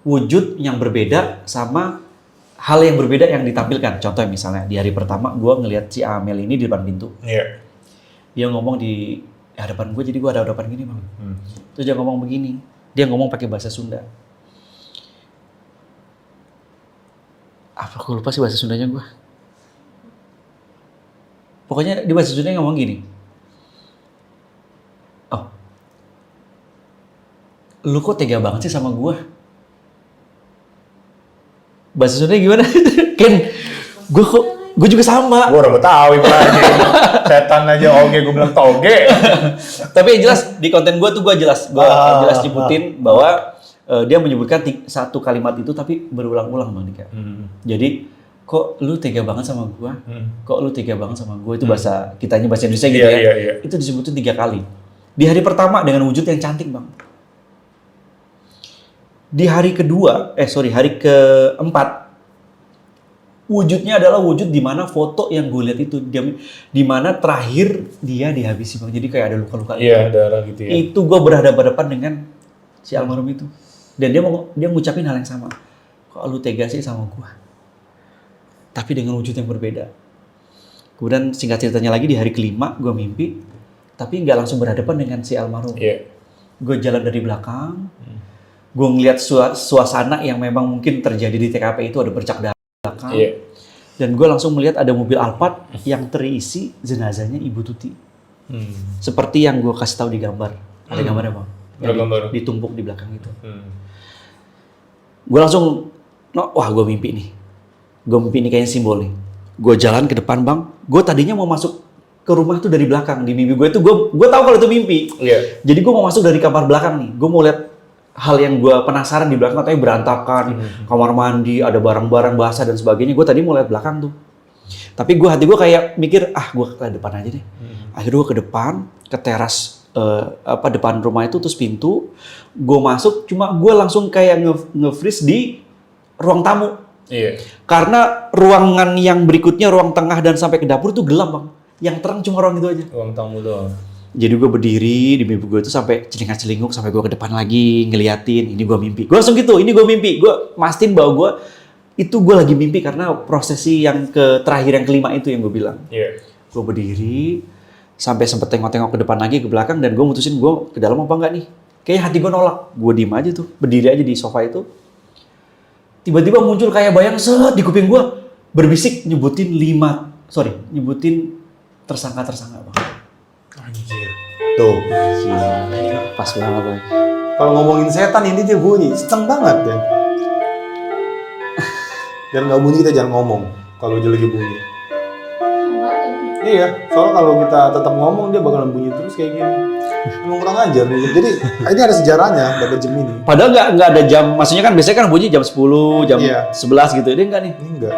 wujud yang berbeda sama hal yang berbeda yang ditampilkan. Contohnya misalnya di hari pertama gue ngelihat si Amel ini di depan pintu. Iya. Dia ngomong di hadapan gue, jadi gue ada hadapan gini Bang. Terus dia ngomong begini, dia ngomong pakai bahasa Sunda. Apa gue lupa sih bahasa Sundanya gue. Pokoknya di bahasa Sunda ngomong gini. Oh, lu kok tega banget sih sama gua? Bahasa Sunda gimana? Ken, gue juga sama. Gue orang Betawi lagi. Setan aja oge, gue bilang toge. Tapi yang jelas di konten gue tuh gue jelas nyebutin bahwa dia menyebutkan satu kalimat itu tapi berulang-ulang Bang Dika. Jadi kok lu tega banget sama gue? Kok lu tega banget sama gue? Itu bahasa kitanya bahasa Indonesia gitu ya. Iya. Itu disebutin 3 kali. Di hari pertama dengan wujud yang cantik Bang. Di hari hari keempat wujudnya adalah wujud di mana foto yang gue lihat itu di mana terakhir dia dihabisi Bang. Jadi kayak ada luka-luka. Iya, darah gitu ya. Itu gue berhadapan-hadapan dengan si almarhum itu. Dan dia ngucapin hal yang sama. Kok lu tega sih sama gue? Tapi dengan wujud yang berbeda. Kemudian singkat ceritanya lagi di hari kelima gue mimpi, tapi nggak langsung berhadapan dengan si almarhum. Iya. Gue jalan dari belakang, gue ngeliat suasana yang memang mungkin terjadi di TKP itu ada bercak darah. Iya. Dan gue langsung melihat ada mobil Alphard yang terisi jenazahnya Ibu Tuti. Seperti yang gue kasih tahu di gambar. Ada gambarnya Bang? Gambar. Ditumpuk di belakang itu. Gue langsung, wah gue mimpi nih. Gue mimpi ini kayaknya simbol nih. Gue jalan ke depan Bang. Gue tadinya mau masuk ke rumah tuh dari belakang. Di mimpi gue itu, gue tahu kalau itu mimpi. Iya. Jadi gue mau masuk dari kamar belakang nih. Gue mau lihat hal yang gue penasaran di belakang, katanya berantakan, kamar mandi, ada barang-barang basah dan sebagainya. Gue tadi mau lihat belakang tuh. Tapi hati gue kayak mikir, gue ke depan aja deh. Akhirnya gue ke depan, ke teras depan rumah itu, terus pintu. Gue masuk, cuma gue langsung kayak nge-freeze di ruang tamu. Iya. Karena ruangan yang berikutnya, ruang tengah dan sampai ke dapur itu gelap Bang. Yang terang cuma ruang itu aja. Ruang tamu doang. Jadi gue berdiri di mimpi gue itu sampai celingak-celinguk sampai gue ke depan lagi ngeliatin ini gue mimpi. Gue langsung gitu, ini gue mimpi. Gue mastiin bahwa gue lagi mimpi karena prosesi yang terakhir yang kelima itu yang gue bilang. Iya. Gue berdiri sampai sempet tengok-tengok ke depan lagi ke belakang dan gue mutusin gue ke dalam apa enggak nih. Kayaknya hati gue nolak. Gue diem aja tuh, berdiri aja di sofa itu. Tiba-tiba muncul kayak bayang di kuping gue berbisik nyebutin tersangka-tersangka Bang. Anjir. Tuh. Pas banget Bang. Kalau ngomongin setan ini dia bunyi, seteng banget ya. Biar nggak bunyi kita jangan ngomong kalau dia lagi bunyi. Iya, soalnya kalau kita tetap ngomong dia bakalan bunyi terus kayak gini. Emang kurang ajar nih. Jadi ini ada sejarahnya dapat jam ini. Padahal nggak ada jam, maksudnya kan biasanya kan bunyi jam 10, jam Iya. 11 gitu. Ini enggak nih. Ini enggak.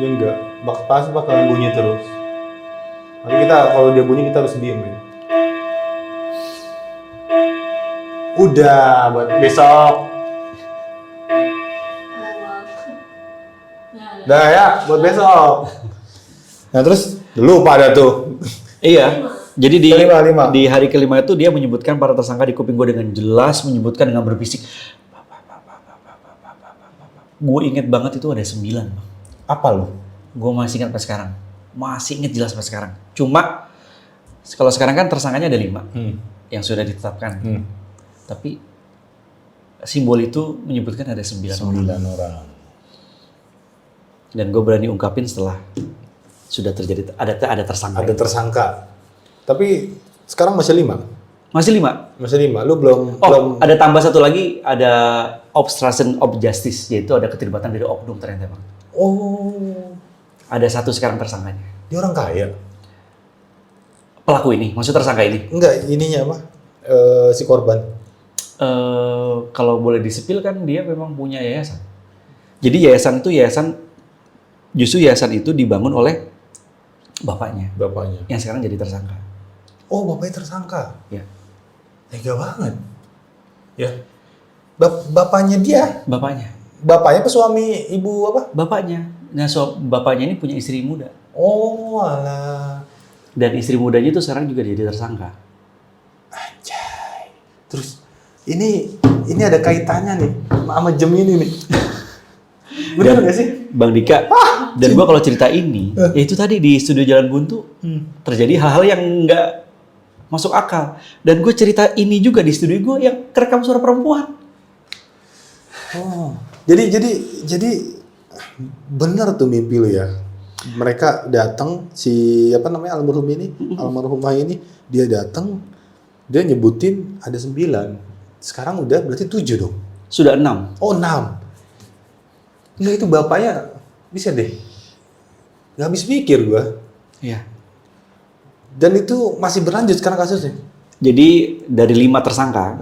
Dia enggak. Pasti bakalan bunyi terus. Tapi kalau dia bunyi kita harus diem ya. Udah buat besok. Dah ya, buat besok. Nah terus lupa ada tuh. Iya. Jadi Kelima. di hari kelima itu dia menyebutkan para tersangka di kuping gue dengan jelas, menyebutkan dengan berbisik. Gue inget banget itu ada 9 Bang. Apa lo? Gue masih ingat sampai sekarang. Masih inget jelas sampai sekarang. Cuma kalau sekarang kan tersangkanya ada 5 yang sudah ditetapkan. Tapi simbol itu menyebutkan ada 9 orang. Dan gue berani ungkapin setelah sudah terjadi ada tersangka. Ada tersangka. Tapi sekarang masih 5. Masih 5. Masih 5. Lu belum Ada tambah satu lagi, ada obstruction of justice, yaitu ada keterlibatan dari oknum ternyata Bang. Oh. Ada 1 sekarang tersangkanya. Dia orang kaya. Pelaku ini, maksud tersangka ini. Enggak, ininya apa? Si korban. Kalau boleh disepil kan dia memang punya yayasan. Jadi yayasan itu dibangun oleh bapaknya. Yang sekarang jadi tersangka. Oh, bapaknya tersangka. Ya. Tega banget. Ya. Bapaknya dia. Bapaknya Bapaknya suami ibu apa? Bapaknya. Nah, bapaknya ini punya istri muda. Oh, alah. Dan istri mudanya itu sekarang juga jadi tersangka. Anjay. Terus ini ada kaitannya nih sama jam ini nih. Bener nggak sih? Bang Dika, dan gua kalau cerita ini, ya itu tadi di studio Jalan Buntu terjadi hal-hal yang nggak masuk akal. Dan gue cerita ini juga di studio gue yang kerekam suara perempuan. Oh, jadi bener tuh mimpi lu ya. Mereka datang si apa namanya almarhumah ini dia datang, dia nyebutin ada 9. Sekarang udah berarti 7 dong. Sudah 6. Oh 6. Enggak itu bapaknya bisa deh. Nggak habis pikir gua. Iya. Dan itu masih berlanjut sekarang kasusnya. Jadi dari 5 tersangka,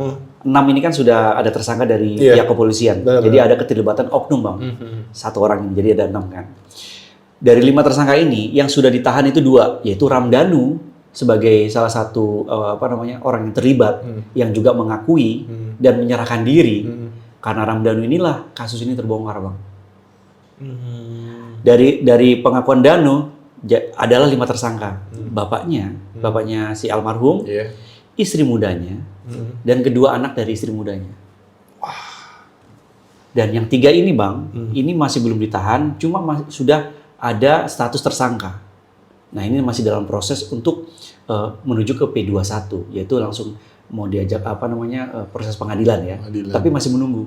6 ini kan sudah ada tersangka dari Iya. pihak kepolisian. Benar, Jadi ada keterlibatan oknum bang, satu orang ini. Jadi ada 6 kan. Dari 5 tersangka ini yang sudah ditahan itu 2, yaitu Ramdhanu sebagai salah satu orang yang terlibat, yang juga mengakui dan menyerahkan diri. Karena Ramdhanu inilah kasus ini terbongkar bang. Dari pengakuan Danu adalah 5 tersangka. Bapaknya si almarhum, istri mudanya, dan kedua anak dari istri mudanya. Dan yang 3 ini bang, ini masih belum ditahan, cuma sudah ada status tersangka. Nah ini masih dalam proses untuk menuju ke P21, yaitu langsung mau diajak proses pengadilan ya. Tapi masih menunggu.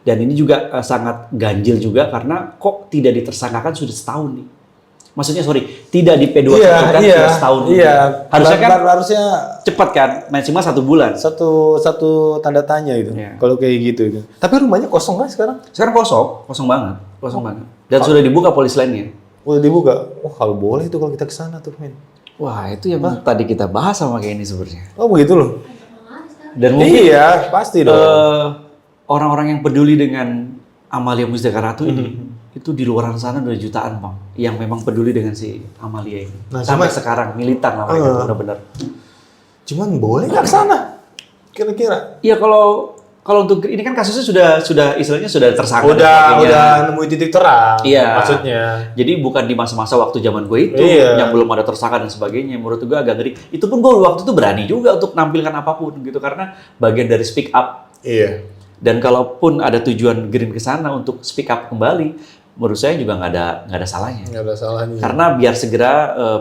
Dan ini juga sangat ganjil juga karena kok tidak ditersangkakan sudah setahun nih. Maksudnya tidak di P21 kan sudah setahun. Iya. Harusnya kan harusnya cepat kan, maksimal 1 bulan. satu tanda tanya itu. Iya. Kalau kayak gitu itu. Tapi rumahnya kosong kan sekarang? Sekarang kosong banget. Dan sudah dibuka polis lainnya. Udah dibuka. Oh, kalau boleh itu kalau kita ke sana tuh, men. Wah, itu yang tadi kita bahas sama kayak ini sebenarnya. Oh, begitu loh. Dan mungkin Iya, pasti dong. orang-orang yang peduli dengan Amalia Mustika Ratu ini itu di luar sana udah jutaan bang, yang memang peduli dengan si Amalia ini. Nah, sampai sekarang militan lah mereka benar-benar. Cuman boleh nggak ke sana? Kira-kira? Iya kalau untuk ini kan kasusnya sudah istilahnya sudah tersangka. Udah nemu titik terang. Iya. Maksudnya. Jadi bukan di masa-masa waktu zaman gue itu Iya. yang belum ada tersangka dan sebagainya. Menurut gue agak ngeri. Itu pun gue waktu itu berani juga untuk nampilkan apapun gitu karena bagian dari speak up. Iya. Dan kalaupun ada tujuan Green ke sana untuk speak up kembali, menurut saya juga nggak ada salahnya. Nggak ada salahnya. Karena biar segera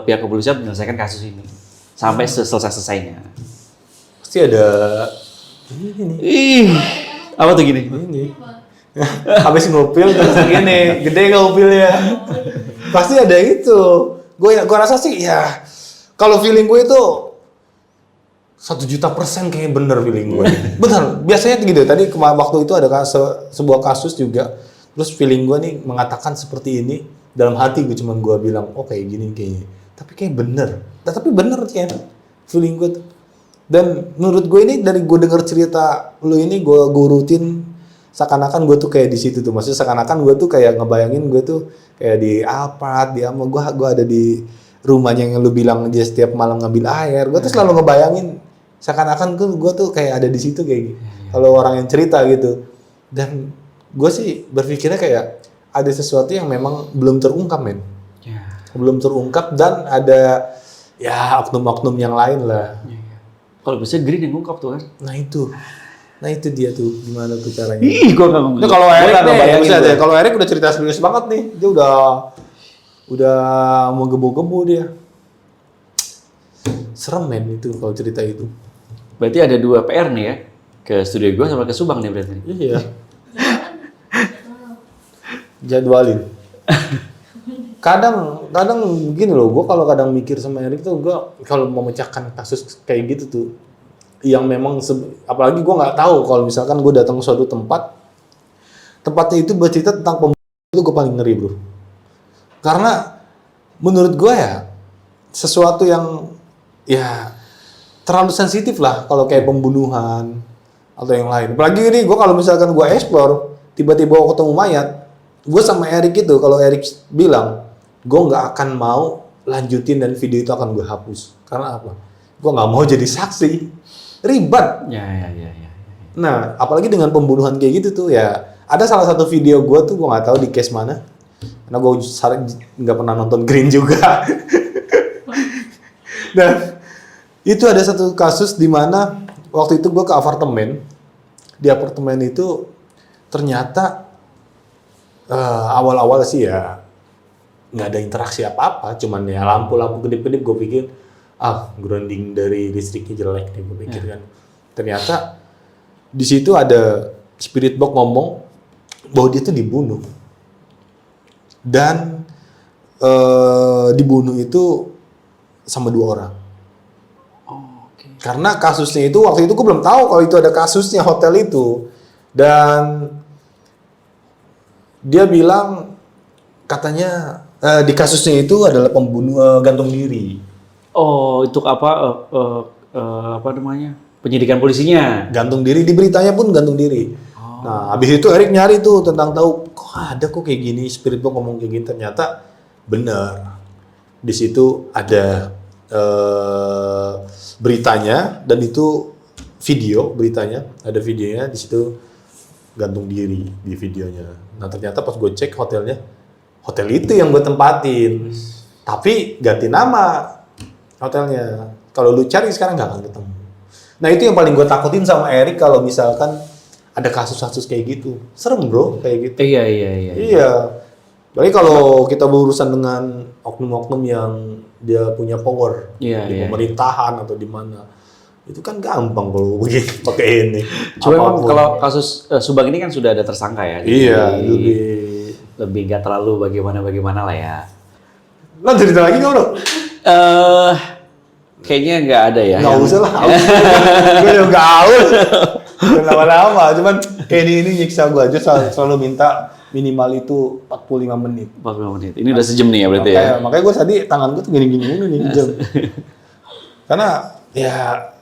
pihak kepolisian menyelesaikan kasus ini sampai selesai-selesainya. Pasti ada ini nih. Ih, apa tuh gini? Ini. Habis ngupil terus gini, gede ngupilnya. Pasti ada itu. Gue rasa sih ya kalau feeling gue itu 1.000.000% kayaknya bener feeling gue. Bener, biasanya gitu. Tadi waktu itu ada sebuah kasus juga. Terus feeling gue nih mengatakan seperti ini. Dalam hati gue cuman gue bilang, oh kayak gini kayaknya. Tapi kayak bener. Tapi bener kayaknya feeling gue tuh. Dan menurut gue ini dari gue denger cerita lu ini gue rutin seakan-akan gue tuh kayak di situ tuh. Maksudnya seakan-akan gue tuh kayak ngebayangin gue tuh kayak di Alphard, gue ada di rumahnya yang lu bilang dia setiap malam ngambil air. Gue tuh selalu ngebayangin seakan-akan gue tuh kayak ada di situ kayak gitu. Kalau orang yang cerita gitu. Dan gue sih berpikirnya kayak ada sesuatu yang memang belum terungkap, men. Belum terungkap dan ada ya oknum-oknum yang lain lah. Kalau bisa Green yang ngungkap tuh kan. Nah itu dia tuh gimana tuh caranya. Ih, gue nggak ngomong. Nah, kalau Erik nih, kalau Erik udah cerita serius banget nih, dia udah mau gebo-gebo dia. Serem men itu kalau cerita itu. Berarti ada 2 PR nih ya, ke studio gue sama ke Subang nih berarti. Iya. Jadwalin. Kadang gini loh, gue kalau kadang mikir sama Erik tuh, gue kalau mau memecahkan kasus kayak gitu tuh, yang memang apalagi gue nggak tahu kalau misalkan gue datang ke suatu tempatnya itu bercerita tentang pembunuhan, itu gue paling ngeri bro. Karena menurut gue ya sesuatu yang ya terlalu sensitif lah kalau kayak pembunuhan atau yang lain. Apalagi ini gue kalau misalkan gue explore tiba-tiba gue ketemu mayat, gue sama Erik itu kalau Erik bilang gue nggak akan mau lanjutin dan video itu akan gue hapus. Karena apa? Gue nggak mau jadi saksi. Ribet. Ya. Nah, apalagi dengan pembunuhan kayak gitu tuh ya. Ada salah satu video gue tuh gue nggak tahu di case mana. Karena gue nggak pernah nonton Green juga. Dan itu ada satu kasus di mana waktu itu gue ke apartemen. Di apartemen itu ternyata awal-awal sih ya nggak ada interaksi apa-apa, cuman ya lampu-lampu kedip-kedip. Gue pikir grounding dari listriknya jelek nih, gue pikir kan. Ternyata di situ ada spirit box ngomong bahwa dia tuh dibunuh dan dibunuh itu sama 2 orang. Karena kasusnya itu waktu itu gue belum tahu kalau itu ada kasusnya hotel itu, dan dia bilang katanya di kasusnya itu adalah pembunuh gantung diri. Oh, itu apa namanya? Penyidikan polisinya. Gantung diri, di beritanya pun gantung diri. Nah, habis itu Erik nyari tuh tentang tahu kok ada kok kayak gini, spirit box ngomong kayak gini, ternyata benar. Di situ ada beritanya, dan itu video beritanya, ada videonya di situ gantung diri di videonya. Nah, ternyata pas gue cek hotelnya, hotel itu yang gue tempatin, tapi ganti nama hotelnya. Kalau lu cari sekarang nggak akan ketemu. Nah, itu yang paling gue takutin sama Erik kalau misalkan ada kasus-kasus kayak gitu. Serem bro, kayak gitu. Iya. Iya. Berarti kalau kita berurusan dengan oknum-oknum yang dia punya power di pemerintahan atau di mana, itu kan gampang kalau begini pakai ini. Cuma memang kalau kasus Subang ini kan sudah ada tersangka ya. Iya, lebih nggak terlalu bagaimana lah ya. Nah, cerita lagi nggak bro? Kayaknya nggak ada ya. Nggak usah lah. Gue udah gaul. Udah lama-lama. Cuman kayak ini nyiksa gue aja selalu minta minimal itu 45 menit. 45 menit. Ini udah sejam nih ya berarti ya? Makanya gue tadi tangan gue tuh gini-gini mulu nih jam. Karena ya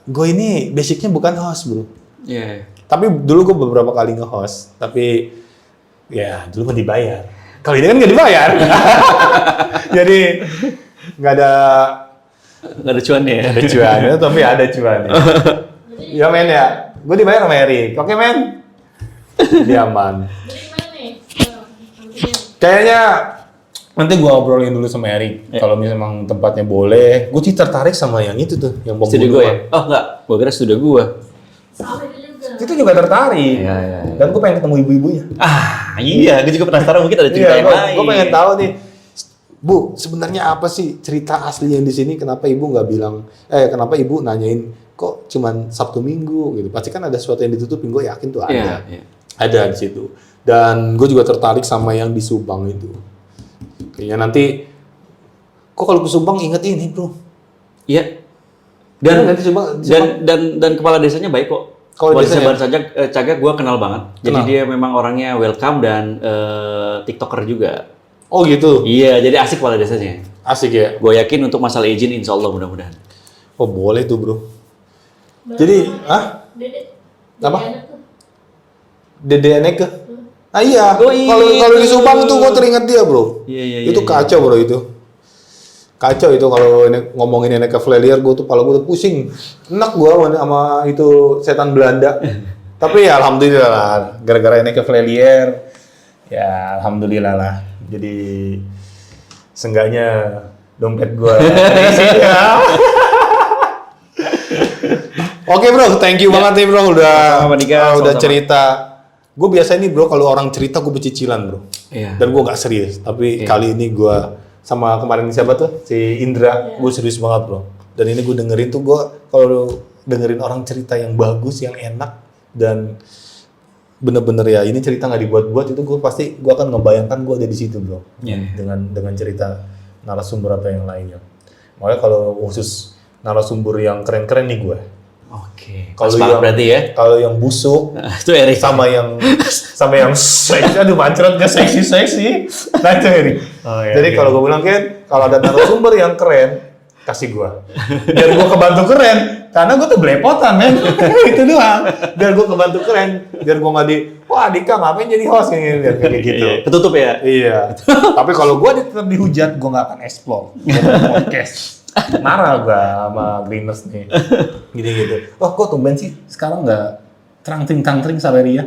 gue ini basicnya bukan host bro. Iya. Tapi dulu gue beberapa kali nge-host. Tapi ya dulu mah dibayar. Kalau ini kan nggak dibayar. Jadi nggak ada cuannya ya? Ada cuannya, tapi ada cuannya. Ya men ya, gue dibayar sama Erik. Oke men? Dia aman. Jadi gimana nih? Kayaknya nanti gue obrolin dulu sama Erik. Kalau misalnya tempatnya boleh, gue sih tertarik sama yang itu tuh, yang bom Studio gue ya? bunuhan. Oh enggak, gue kira studio gue. Sama itu juga. Itu juga tertarik. Iya. Dan gue pengen ketemu ibu-ibunya. Iya, gue juga penasaran mungkin ada cerita yang lain. Gue pengen tahu nih, Bu, sebenarnya apa sih cerita asli yang di sini? Kenapa ibu nggak bilang? Kenapa ibu nanyain kok cuman Sabtu Minggu gitu? Pasti kan ada sesuatu yang ditutupin. Gue yakin tuh ada, ada di situ. Dan gue juga tertarik sama yang di Subang itu. Kayaknya nanti, kok kalau ke Subang inget ini bro? Iya. Dan nanti Subang. Dan kepala desanya baik kok. Kalau Kepala desa desanya? Bahan Cagak gue kenal banget. Jadi dia memang orangnya welcome dan TikToker juga. Oh gitu? Iya, jadi asik kepala desanya. Asik ya? Gue yakin untuk masalah izin insya Allah mudah-mudahan. Oh boleh tuh bro. Jadi, Dede. Apa? Dede anak tuh. Dede Eneke? Ah iya, Oh, iya, kalau di itu. Subang tuh gue teringat dia bro. Iya. Itu kacau bro itu. Kacau itu kalau ngomongin Eneke Vlelier, gue tuh kepala gue tuh pusing. Enak gue sama itu setan Belanda. Tapi ya alhamdulillah lah, gara-gara Eneke Vlelier, ya alhamdulillah lah. Jadi seenggaknya dompet gue terisi ya. Oke bro, thank you banget nih bro udah Sama-sama. cerita. Gue biasa nih bro kalau orang cerita gue bercicilan bro. Iya. Dan gue gak serius. Tapi kali ini gue sama kemarin siapa tuh si Indra, gue serius banget bro. Dan ini gue dengerin tuh gue kalau dengerin orang cerita yang bagus, yang enak dan bener-bener ya ini cerita nggak dibuat-buat itu gue akan ngebayangkan gue ada di situ bro. Dengan cerita narasumber atau yang lainnya. Makanya kalau khusus narasumber yang keren-keren nih gue. Oke. Kalau Yang berarti ya. Kalau yang busuk Itu Erik. sama yang seksi, aduh mancretnya seksi. Nah itu Erik. Jadi kalau gue bilang kan kalau ada narasumber yang keren kasih gue. Biar gue kebantu keren. Karena gue tuh belepotan men. Itu doang. Biar gue kebantu keren. Biar gue nggak wah Dika ngapain jadi host biar kayak gitu. Ketutup ya. Iya. Tapi kalau gue tetap dihujat, gue nggak akan explore. Gue podcast. Marah gue sama Greeners nih. Gitu. Oh kok tumben sih sekarang nggak terang-tring Saweria?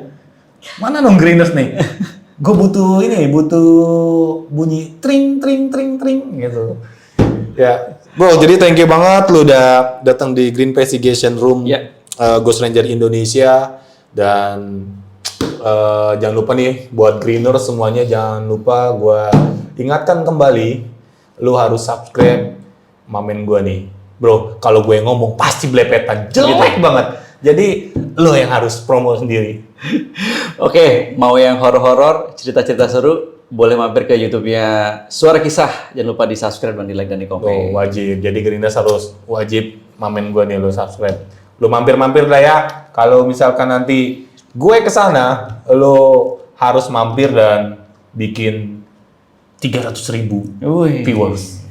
Mana dong Greeners nih? Gue butuh bunyi tring gitu. Ya, bro. Jadi thank you banget lu udah datang di Green Investigation Room Ghost Ranger Indonesia dan jangan lupa nih buat Greeners semuanya jangan lupa gue ingatkan kembali lu harus subscribe mamen gue nih, bro. Kalau gue ngomong pasti belepetan jelek banget. Jadi lo yang harus promo sendiri. Oke, mau yang horor-horor, cerita-cerita seru, boleh mampir ke YouTube-nya Suara Kisah. Jangan lupa di-subscribe dan di-like dan di-komen. Oh, wajib. Jadi Greeners harus wajib mamen gue nih, lo subscribe. Lo mampir-mampir lah ya. Kalau misalkan nanti gue kesana, lo harus mampir dan bikin 300.000 Wih. viewers.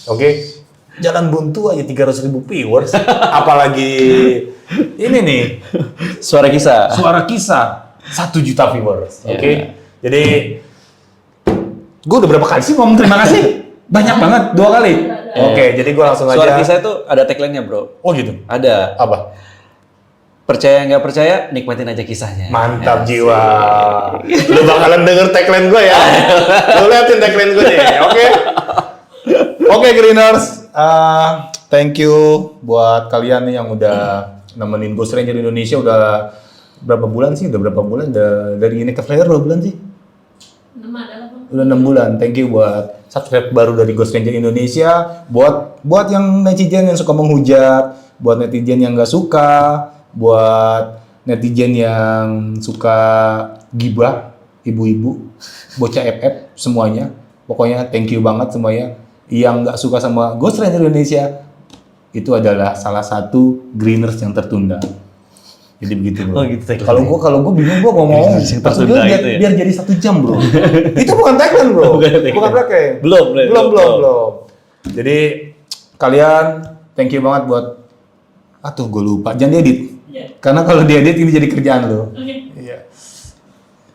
Oke? Jalan buntu aja 300.000 viewers. Apalagi ini nih, Suara Kisah. Suara Kisah 1 juta viewers. Oke? Yeah. Jadi gue udah berapa kali sih ngomong terima kasih? Banyak banget, 2 kali. Oke, jadi gue langsung aja. Suara Kisah itu ada tagline-nya, Bro. Oh gitu. Ada. Apa? Percaya nggak percaya, nikmatin aja kisahnya. Mantap Ya, jiwa. Lu bakalan denger tagline gue ya. Lu liatin tagline gue nih. Oke. Oke, Greeners. Thank you buat kalian nih yang udah nemenin Ghost Ranger Indonesia udah berapa bulan sih? Udah berapa bulan? Dari ini ke flyer berapa bulan sih? 6 adalah Bang. Udah 6 bulan. Thank you buat subscribe baru dari Ghost Ranger Indonesia. Buat yang netizen yang suka menghujat, buat netizen yang nggak suka, buat netizen yang suka gibah, ibu-ibu, bocah FF semuanya. Pokoknya thank you banget semuanya. Yang nggak suka sama Ghost Ranger Indonesia itu adalah salah satu Greeners yang tertunda. Jadi begitu bro. Oh, gitu tagline. Kalau gue bingung gue ngomong. Yang Maksud tertunda gue biar, gitu ya? biar jadi 1 jam bro. Itu bukan tagline bro. Bukan tagline. Bukan tagline. Belum. Jadi kalian thank you banget buat. Gue lupa. Jangan diedit. Iya. Karena kalau diedit ini jadi kerjaan lo. Oke. Iya.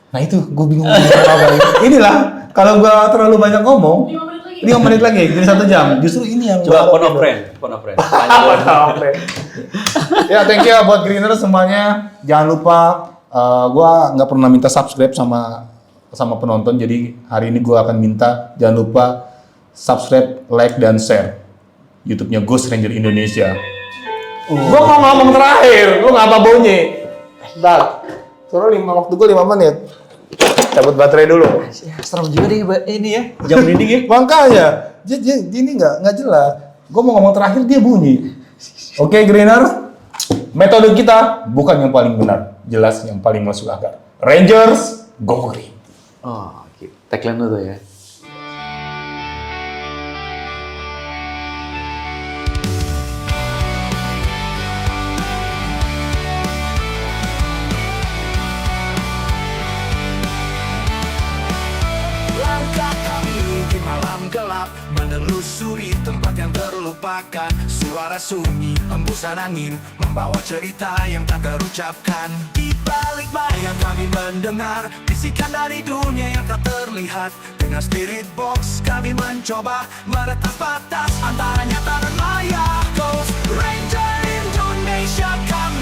Nah itu gue bingung apa. Inilah kalau gue terlalu banyak ngomong. 5 menit 5 menit lagi. lagi jadi 1 jam. Justru ini yang Coba gua- phone a friend. Oke. Ya, thank you buat Greeners semuanya. Jangan lupa, gua nggak pernah minta subscribe sama penonton. Jadi hari ini gua akan minta jangan lupa subscribe, like, dan share YouTube-nya Ghost Ranger Indonesia. Gua mau ngomong terakhir, lu ngapa bunyi? Bentar. Soalnya waktu gua 5 menit. Cabut baterai dulu. Serem juga deh ini ya, jam dinding ya. Makanya, ini nggak jelas. Gue mau ngomong terakhir dia bunyi. Oke, Greener, metode kita bukan yang paling benar, jelas yang paling masuk akal. Rangers, go green. Oh, gitu. Tagline lu tuh ya. Langkah kami di malam gelap, menelusuri tempat yang terlupakan. Suara sunyi, hembusan angin, membawa cerita yang tak terucapkan. Di balik bayang kami mendengar bisikan dari dunia yang tak terlihat. Dengan spirit box kami mencoba meretas batas antara nyata dan maya. Ghost Ranger Indonesia kami